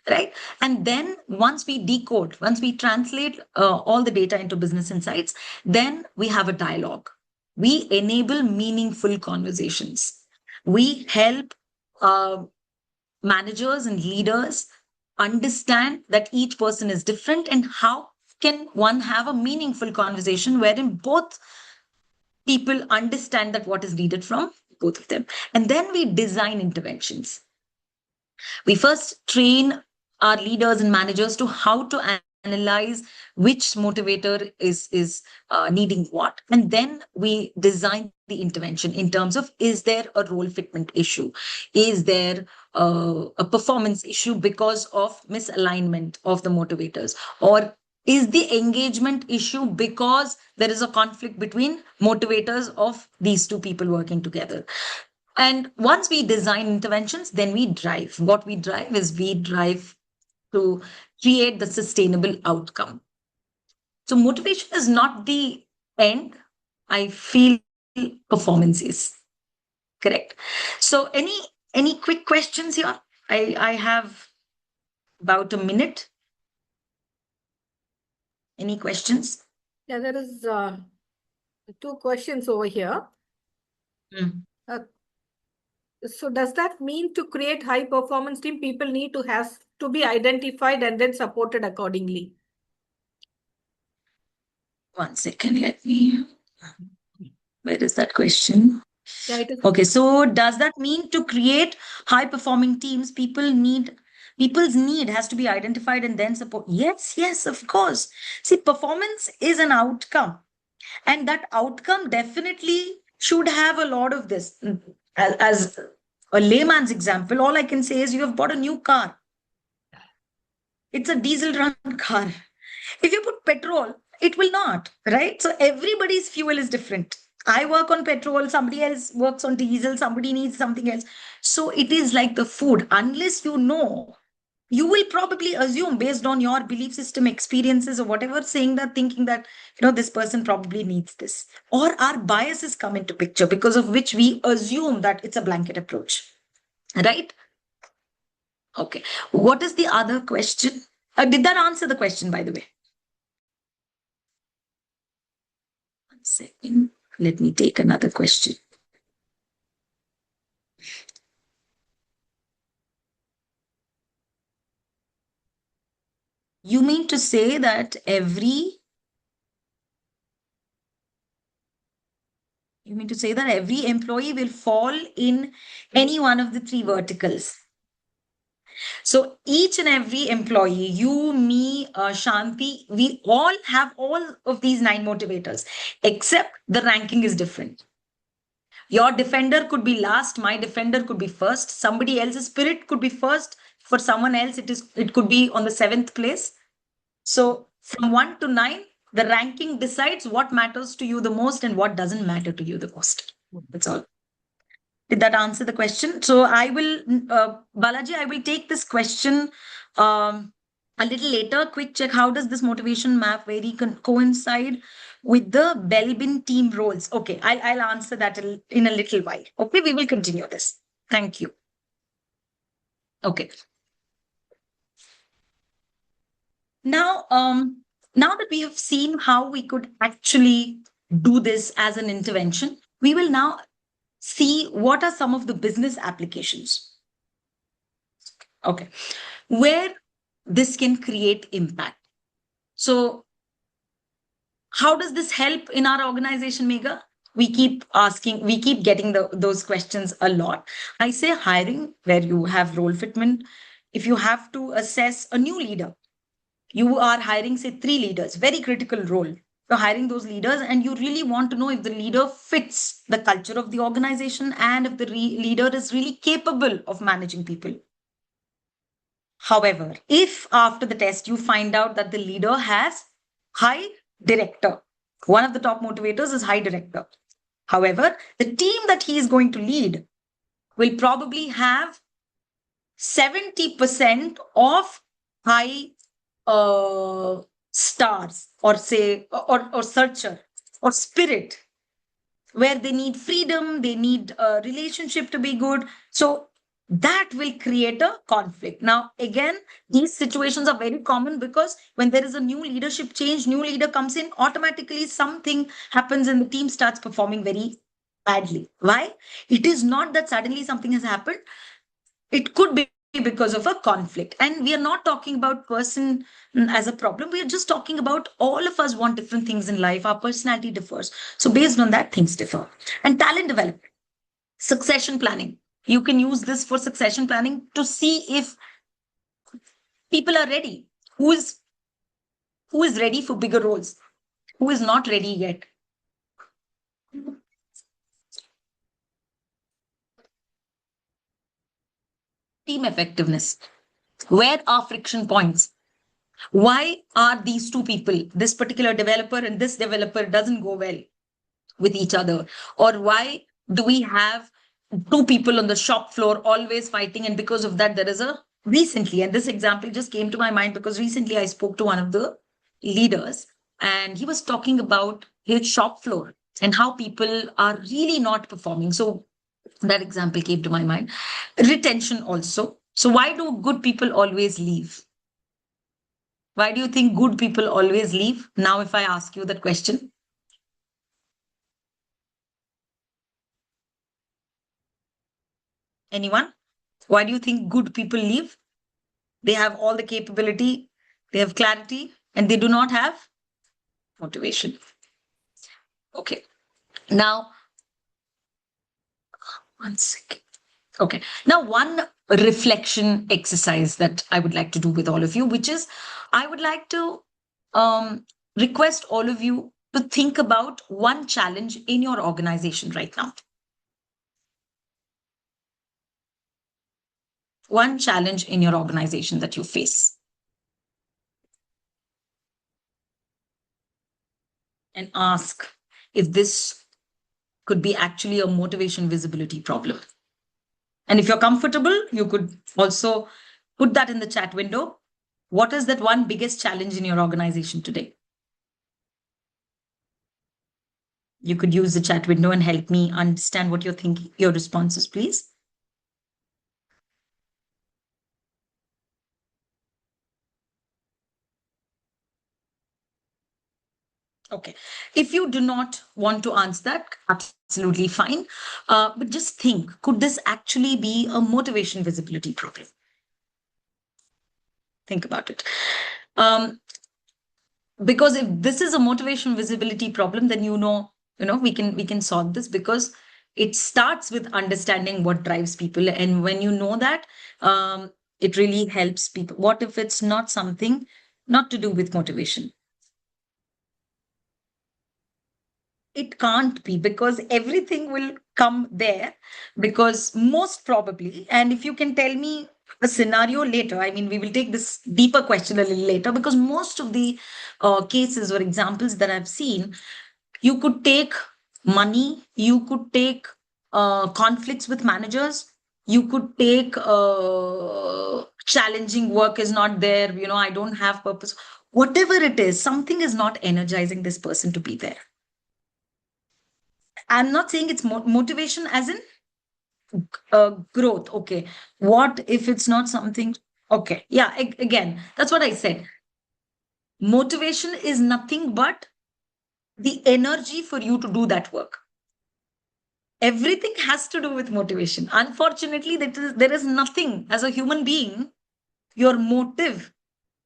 Right? And then once we decode, once we translate all the data into business insights, then we have a dialogue. We enable meaningful conversations. We help managers and leaders understand that each person is different, and how can one have a meaningful conversation wherein both people understand that what is needed from both of them. And then we design interventions. We first train our leaders and managers to how to analyze which motivator is needing what. And then we design the intervention in terms of, is there a role fitment issue? Is there a performance issue because of misalignment of the motivators? Or is the engagement issue because there is a conflict between motivators of these two people working together? And once we design interventions, then we drive. What we drive is we drive to create the sustainable outcome. So motivation is not the end. I feel performance is. Correct. So any quick questions here? I have about a minute. Any questions? Yeah, there is 2 questions over here. Mm. So does that mean to create high performance team, people need to have to be identified and then supported accordingly? One second, let me. Where is that question? Yeah, it is. Okay, so does that mean to create high performing teams, people's need has to be identified and then support? Yes, yes, of course. See, performance is an outcome, and that outcome definitely should have a lot of this. As a layman's example, all I can say is you have bought a new car. It's a diesel run car. If you put petrol, it will not, right? So everybody's fuel is different. I work on petrol, somebody else works on diesel, somebody needs something else. So it is like the food. Unless you know, you will probably assume based on your belief system, experiences, or whatever, saying that, thinking that, this person probably needs this. Or our biases come into picture because of which we assume that it's a blanket approach, right? Okay. What is the other question? Did that answer the question, by the way? One second. Let me take another question. You mean to say that every employee will fall in any one of the three verticals? So each and every employee, you, me, Shanti, we all have all of these 9 motivators, except the ranking is different. Your defender could be last, my defender could be first, somebody else's spirit could be first, for someone else it could be on the 7th place. So from 1 to 9, the ranking decides what matters to you the most and what doesn't matter to you the most. That's all. Did that answer the question? So I will, Balaji, I will take this question a little later. Quick check. How does this motivation map very coincide with the Belbin team roles? Okay, I'll answer that in a little while. Okay, we will continue this. Thank you. Okay. Now, now that we have seen how we could actually do this as an intervention, we will now see what are some of the business applications. Okay, where this can create impact. So, how does this help in our organization, Megha? We keep getting those questions a lot. I say hiring, where you have role fitment. If you have to assess a new leader, you are hiring, say, 3 leaders, very critical role. You're hiring those leaders, and you really want to know if the leader fits the culture of the organization and if the leader is really capable of managing people. However, if after the test you find out that the leader has high director, one of the top motivators is high director. However, the team that he is going to lead will probably have 70% of high stars, or say, or searcher or spirit, where they need freedom, they need a relationship to be good. So that will create a conflict. Now, again, these situations are very common because when there is a new leadership change, new leader comes in, automatically something happens and the team starts performing very badly. Why? It is not that suddenly something has happened. It could be because of a conflict. And we are not talking about person as a problem. We are just talking about all of us want different things in life. Our personality differs. So based on that, things differ. And talent development, succession planning. You can use this for succession planning to see if people are ready. Who is ready for bigger roles? Who is not ready yet? Team effectiveness. Where are friction points? Why are these two people, this particular developer and this developer, doesn't go well with each other? Or why do we have two people on the shop floor always fighting? And because of that, there is a recently, and this example just came to my mind because recently I spoke to one of the leaders and he was talking about his shop floor and how people are really not performing. So that example came to my mind. Retention also. So why do good people always leave? Why do you think good people always leave? Now, if I ask you that question. Anyone? Why do you think good people leave? They have all the capability, they have clarity, and they do not have motivation. Okay. Now, one second. Okay. Now, one reflection exercise that I would like to do with all of you, which is I would like to request all of you to think about one challenge in your organization right now. One challenge in your organization that you face. And ask if this could be actually a motivation visibility problem. And if you're comfortable, you could also put that in the chat window. What is that one biggest challenge in your organization today? You could use the chat window and help me understand what you're thinking, your responses, please. Okay. If you do not want to answer that, absolutely fine. But just think, could this actually be a motivation visibility problem? Think about it. Because if this is a motivation visibility problem, then we can solve this, because it starts with understanding what drives people. And when you know that, it really helps people. What if it's not something not to do with motivation? It can't be, because everything will come there, because most probably, and if you can tell me a scenario later, I mean, we will take this deeper question a little later, because most of the cases or examples that I've seen, you could take money, you could take conflicts with managers, you could take challenging work is not there, I don't have purpose. Whatever it is, something is not energizing this person to be there. I'm not saying it's motivation as in growth. Okay. What if it's not something? Okay. Yeah. Again, that's what I said. Motivation is nothing but the energy for you to do that work. Everything has to do with motivation. Unfortunately, there is nothing as a human being, your motive,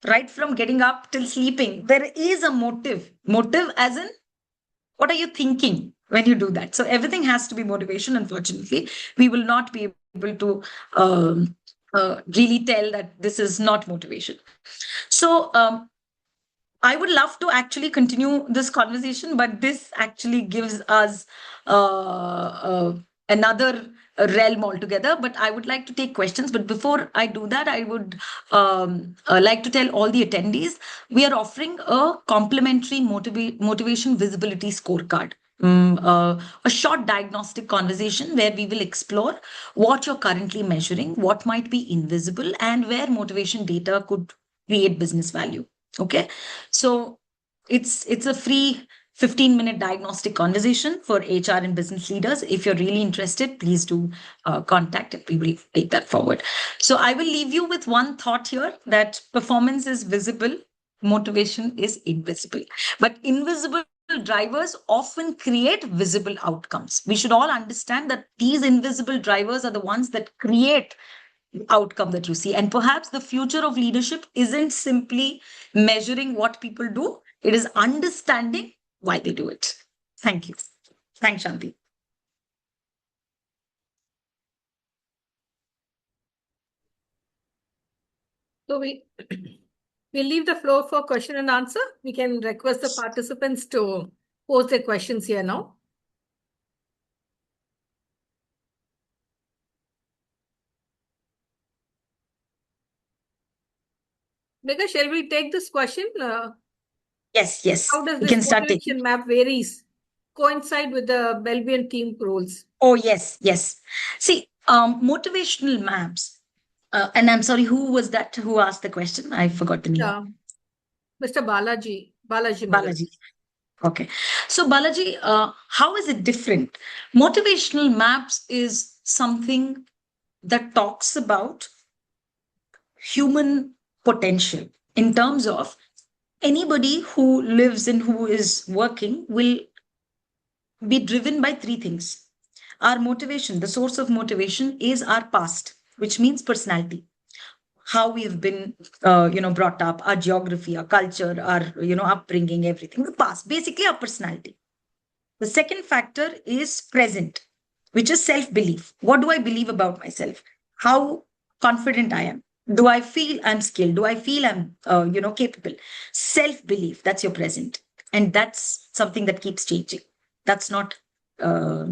right from getting up till sleeping, there is a motive. Motive as in, what are you thinking when you do that? So everything has to be motivation. Unfortunately, we will not be able to really tell that this is not motivation. So I would love to actually continue this conversation, but this actually gives us another realm altogether. But I would like to take questions. But before I do that, I would like to tell all the attendees, we are offering a complimentary motivation visibility scorecard. A short diagnostic conversation where we will explore what you're currently measuring, what might be invisible, and where motivation data could create business value. Okay, so it's a free 15-minute diagnostic conversation for HR and business leaders. If you're really interested, please do contact it. We will take that forward. So I will leave you with one thought here, that performance is visible, motivation is invisible. But invisible drivers often create visible outcomes. We should all understand that these invisible drivers are the ones that create outcome that you see. And perhaps the future of leadership isn't simply measuring what people do, it is understanding why they do it. Thank you. Thanks, Shanti. So we'll leave the floor for question and answer. We can request the participants to post their questions here now. Megha, shall we take this question? Yes. How does We this can start motivation map varies coincide with the Belgian team roles? Oh, yes. See, motivational maps. And I'm sorry, who was that who asked the question? I forgot the name. Yeah. Mr. Balaji. Balaji. Okay. So, Balaji, how is it different? Motivational maps is something that talks about human potential in terms of anybody who lives and who is working will be driven by three things. Our motivation, the source of motivation is our past, which means personality. How we have been, brought up, our geography, our culture, our, upbringing, everything, the past, basically our personality. The second factor is present, which is self-belief. What do I believe about myself? How confident I am? Do I feel I'm skilled? Do I feel I'm, capable? Self-belief, that's your present. And that's something that keeps changing. That's not uh,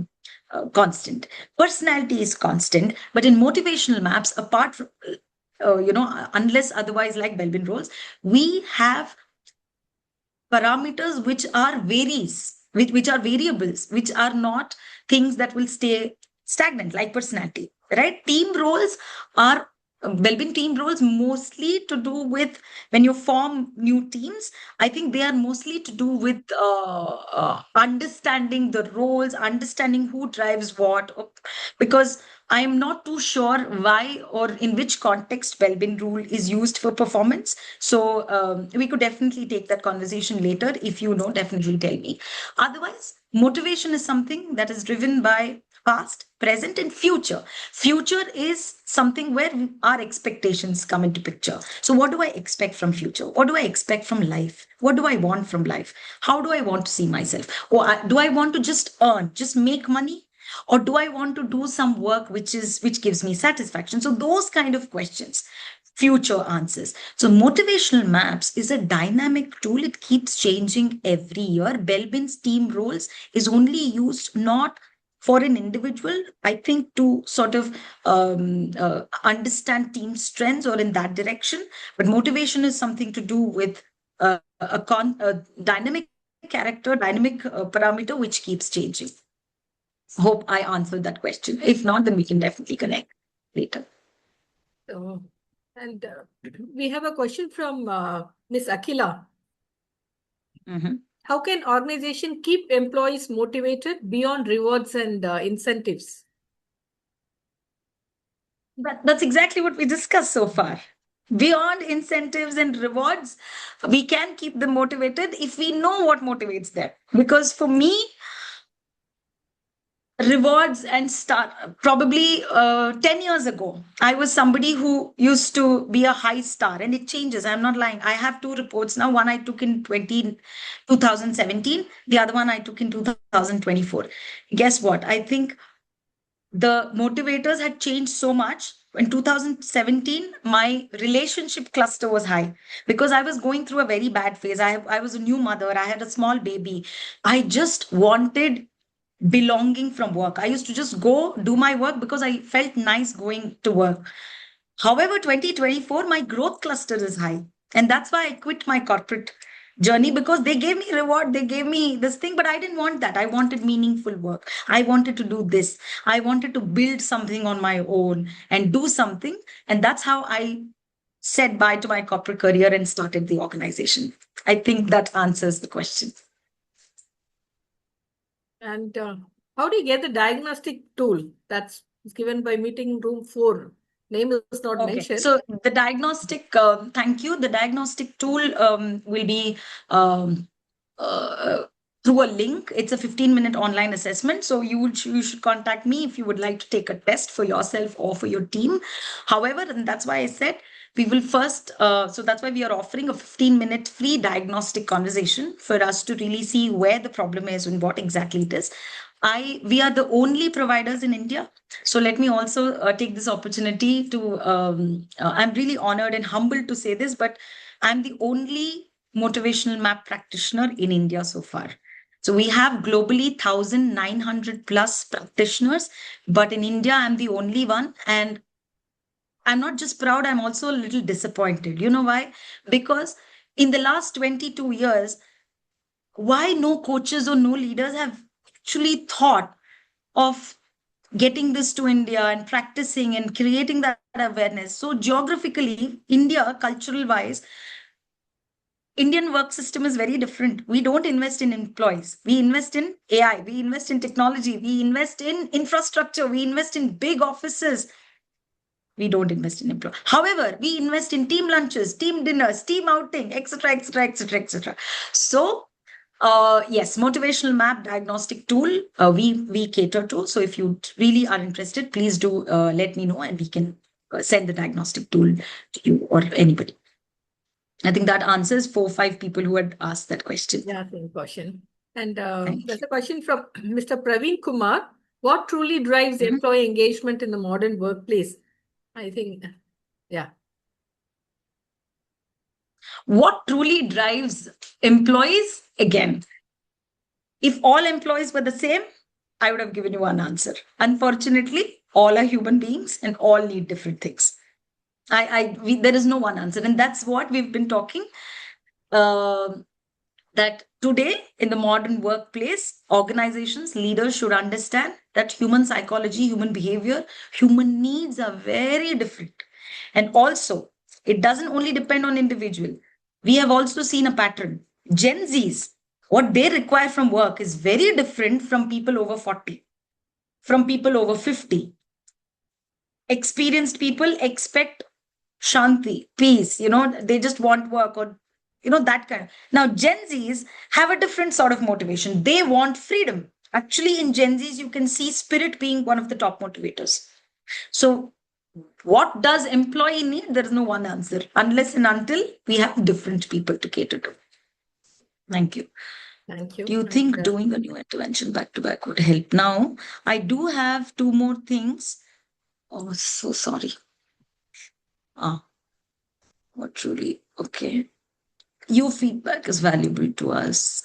constant. Personality is constant, but in motivational maps, apart from, unless otherwise like Belbin roles, we have parameters which are varies, which are variables, which are not things that will stay stagnant, like personality, right? Team roles are well-being team roles mostly to do with when you form new teams. I think they are mostly to do with understanding the roles, understanding who drives what, because I am not too sure why or in which context well-being rule is used for performance. So we could definitely take that conversation later. If you know, definitely tell me. Otherwise, motivation is something that is driven by past, present, and future. Future is something where our expectations come into picture. So what do I expect from future? What do I expect from life? What do I want from life? How do I want to see myself? Or do I want to just earn, just make money? Or do I want to do some work which gives me satisfaction? So those kind of questions, future answers. So motivational maps is a dynamic tool. It keeps changing every year. Belbin's team roles is only used not for an individual, I think, to sort of understand team strengths or in that direction. But motivation is something to do with a dynamic character, dynamic parameter which keeps changing. Hope I answered that question. If not, then we can definitely connect later. And we have a question from Miss Akila. How can organization keep employees motivated beyond rewards and incentives? That's exactly what we discussed so far. Beyond incentives and rewards, we can keep them motivated if we know what motivates them. Because for me, rewards and start probably 10 years ago, I was somebody who used to be a high star, and it changes. I'm not lying. I have two reports now. One I took in 2017, the other one I took in 2024. Guess what? I think the motivators had changed so much. In 2017, my relationship cluster was high because I was going through a very bad phase. I was a new mother. I had a small baby. I just wanted belonging from work. I used to just go do my work because I felt nice going to work. However, 2024, my growth cluster is high. And that's why I quit my corporate journey, because they gave me reward, they gave me this thing, but I didn't want that. I wanted meaningful work. I wanted to do this. I wanted to build something on my own and do something. And that's how I said bye to my corporate career and started the organization. I think that answers the question. And how do you get the diagnostic tool that's given by meeting room 4? Name is not mentioned. So the diagnostic, thank you. The diagnostic tool will be through a link. It's a 15-minute online assessment. So you should contact me if you would like to take a test for yourself or for your team. However, and that's why I said we will first, so that's why we are offering a 15-minute free diagnostic conversation for us to really see where the problem is and what exactly it is. We are the only providers in India. So let me also take this opportunity to, I'm really honored and humbled to say this, but I'm the only motivational map practitioner in India so far. So we have globally 1,900 plus practitioners, but in India, I'm the only one. And I'm not just proud, I'm also a little disappointed. You know why? Because in the last 22 years, why no coaches or no leaders have actually thought of getting this to India and practicing and creating that awareness? So geographically, India, cultural wise, Indian work system is very different. We don't invest in employees. We invest in AI. We invest in technology. We invest in infrastructure. We invest in big offices. We don't invest in employees. However, we invest in team lunches, team dinners, team outing, etc., etc., etc., etc. So Yes, motivational map diagnostic tool we cater to. So if you really are interested, please do let me know and we can send the diagnostic tool to you or anybody. I think that answers 4-5 people who had asked that question. Yeah, same question. And Thank there's you. a question from Mr. Praveen Kumar. What truly drives Mhm. employee engagement in the modern workplace? I think, yeah. What truly drives employees? Again, if all employees were the same, I would have given you one answer. Unfortunately, all are human beings and all need different things. There is no one answer, and that's what we've been talking. That today in the modern workplace, organizations, leaders should understand that human psychology, human behavior, human needs are very different, and also it doesn't only depend on individual. We have also seen a pattern. Gen Zs, what they require from work is very different from people over 40, from people over 50. Experienced people expect Shanti, peace, they just want work or, that kind. Now, Gen Zs have a different sort of motivation. They want freedom. Actually, in Gen Zs, you can see spirit being one of the top motivators. So, what does employee need? There is no one answer unless and until we have different people to cater to. Thank you. Thank you. Do you think doing a new intervention back to back would help? Now, I do have 2 more things. Oh, so sorry. What truly? Okay. Your feedback is valuable to us.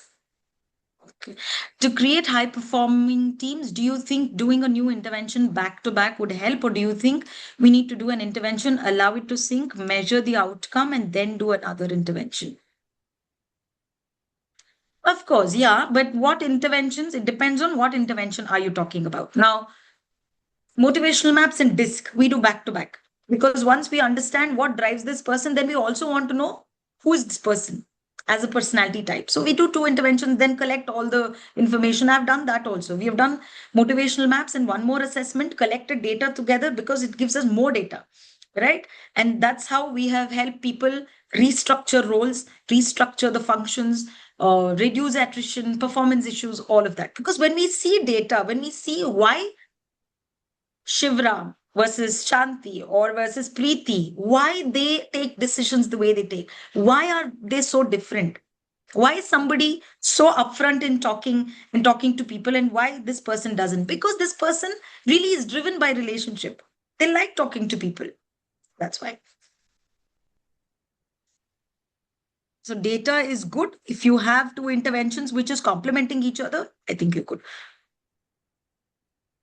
Okay. To create high performing teams, do you think doing a new intervention back to back would help, or do you think we need to do an intervention, allow it to sync, measure the outcome, and then do another intervention? Of course, yeah, but what interventions? It depends on what intervention are you talking about. Now, motivational maps and disc, we do back to back because once we understand what drives this person, then we also want to know who is this person as a personality type. So we do 2 interventions, then collect all the information. I've done that also. We have done motivational maps and one more assessment, collected data together because it gives us more data, right? And that's how we have helped people restructure roles, restructure the functions, reduce attrition, performance issues, all of that. Because when we see data, when we see why Shivram versus Shanti or versus Preeti, why they take decisions the way they take. Why are they so different? Why is somebody so upfront in talking to people and why this person doesn't? Because this person really is driven by relationship. They like talking to people. That's why. So data is good. If you have 2 interventions which is complementing each other, I think you could.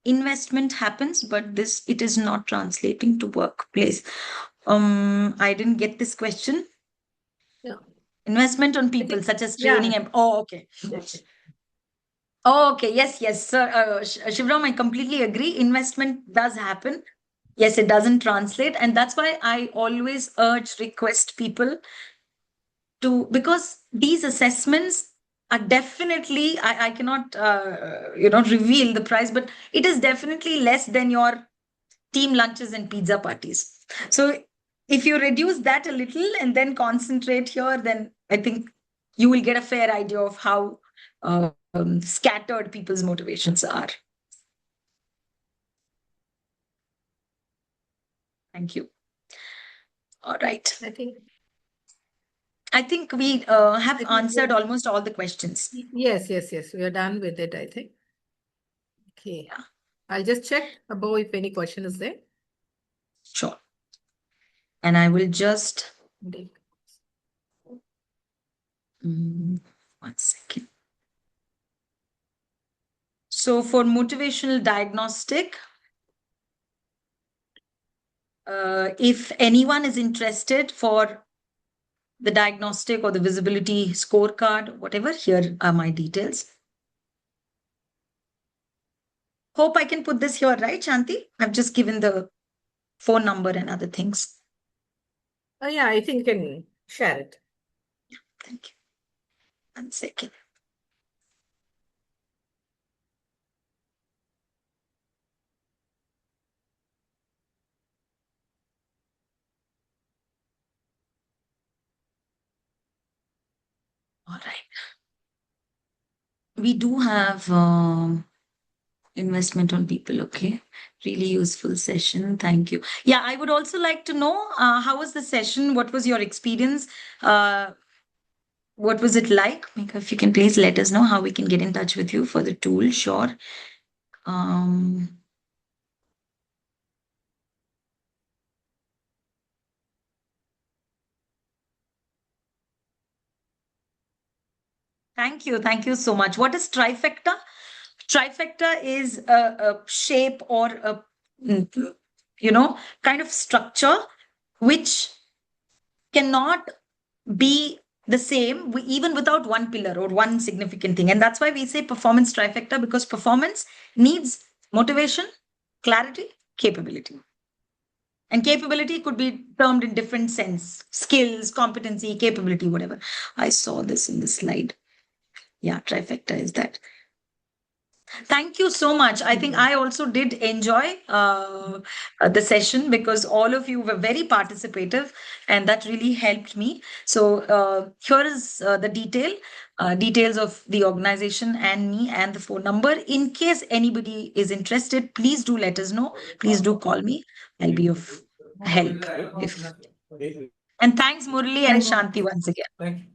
Investment happens, but it is not translating to workplace. I didn't get this question. Yeah. Investment on people such as training. Yeah. Oh, okay. Oh, okay. Yes, sir. Shivram, I completely agree. Investment does happen. Yes, it doesn't translate. And that's why I always request people to, because these assessments are definitely, I cannot, reveal the price, but it is definitely less than your team lunches and pizza parties. So if you reduce that a little and then concentrate here, then I think you will get a fair idea of how scattered people's motivations are. Thank you. All right. I think we have answered almost all the questions. Yes. We are done with it, I think. Okay. Yeah. I'll just check above if any question is there. Sure. And I will just... one second. So for motivational diagnostic, if anyone is interested for the diagnostic or the visibility scorecard, whatever, here are my details. Hope I can put this here, right, Shanti? I've just given the phone number and other things. Yeah, I think you can share it. Thank you. 1 second. All right. we do have investment on people. Okay. Really useful session. Thank you. Yeah, I would also like to know how was the session? What was your experience? What was it like? Megha, if you can please let us know how we can get in touch with you for the tool. Sure. Um, Thank you. Thank you so much. What is trifecta? Trifecta is a shape or a, kind of structure which cannot be the same even without one pillar or one significant thing. And that's why we say performance trifecta, because performance needs motivation, clarity, capability. And capability could be termed in different sense: skills, competency, capability, whatever. I saw this in the slide. Yeah, trifecta is that. Thank you so much. I think I also did enjoy the session because all of you were very participative and that really helped me. So here is the details of the organization and me and the phone number. In case anybody is interested, please do let us know. Please do call me. I'll be of help. And thanks, Murli and Shanti, once again.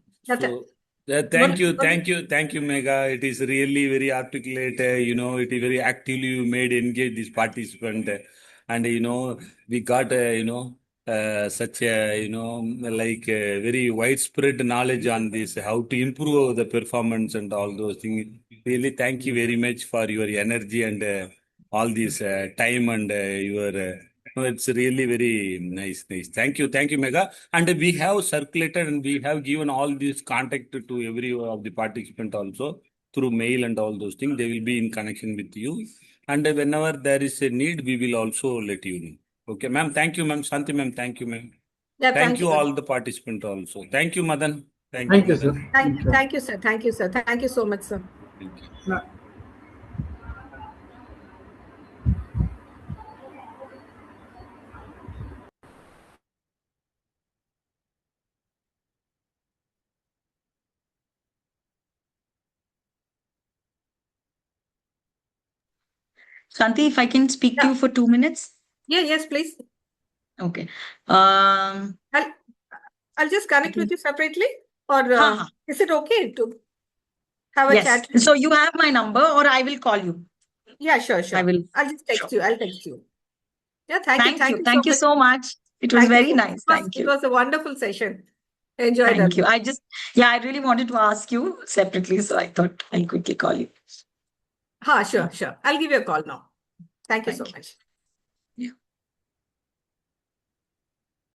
So, thank you, Megha. It is really very articulate. It is very actively you made engage this participant, and we got such a like very widespread knowledge on this, how to improve the performance and all those things. Really, thank you very much for your energy and all this time and your. No, it's really very nice. Thank you, Megha. And we have circulated and we have given all this contact to every of the participant also through mail and all those things. They will be in connection with you. And whenever there is a need, we will also let you know. Okay, ma'am. Thank you, ma'am. Santhi, ma'am. Thank you, ma'am. Yeah, Thank you, all the participants also. Thank you, Madan. Thank you, sir. Thank you, sir. Thank you, sir. Thank you so much, sir. Thank you. Shanti, if I can speak to you for 2 minutes. Yeah, yes, please. Okay. I'll just connect with you separately, or is it okay to have a chat? So you have my number, or I will call you. Yeah, sure. I will. I'll just text you. I'll text you. Yeah, thank you. Thank you so much. It was very nice. Thank you. It was a wonderful session. Enjoyed Thank that. you. I really wanted to ask you separately, so I thought I'll quickly call you. Sure. I'll give you a call now. Thank you so much. Yeah.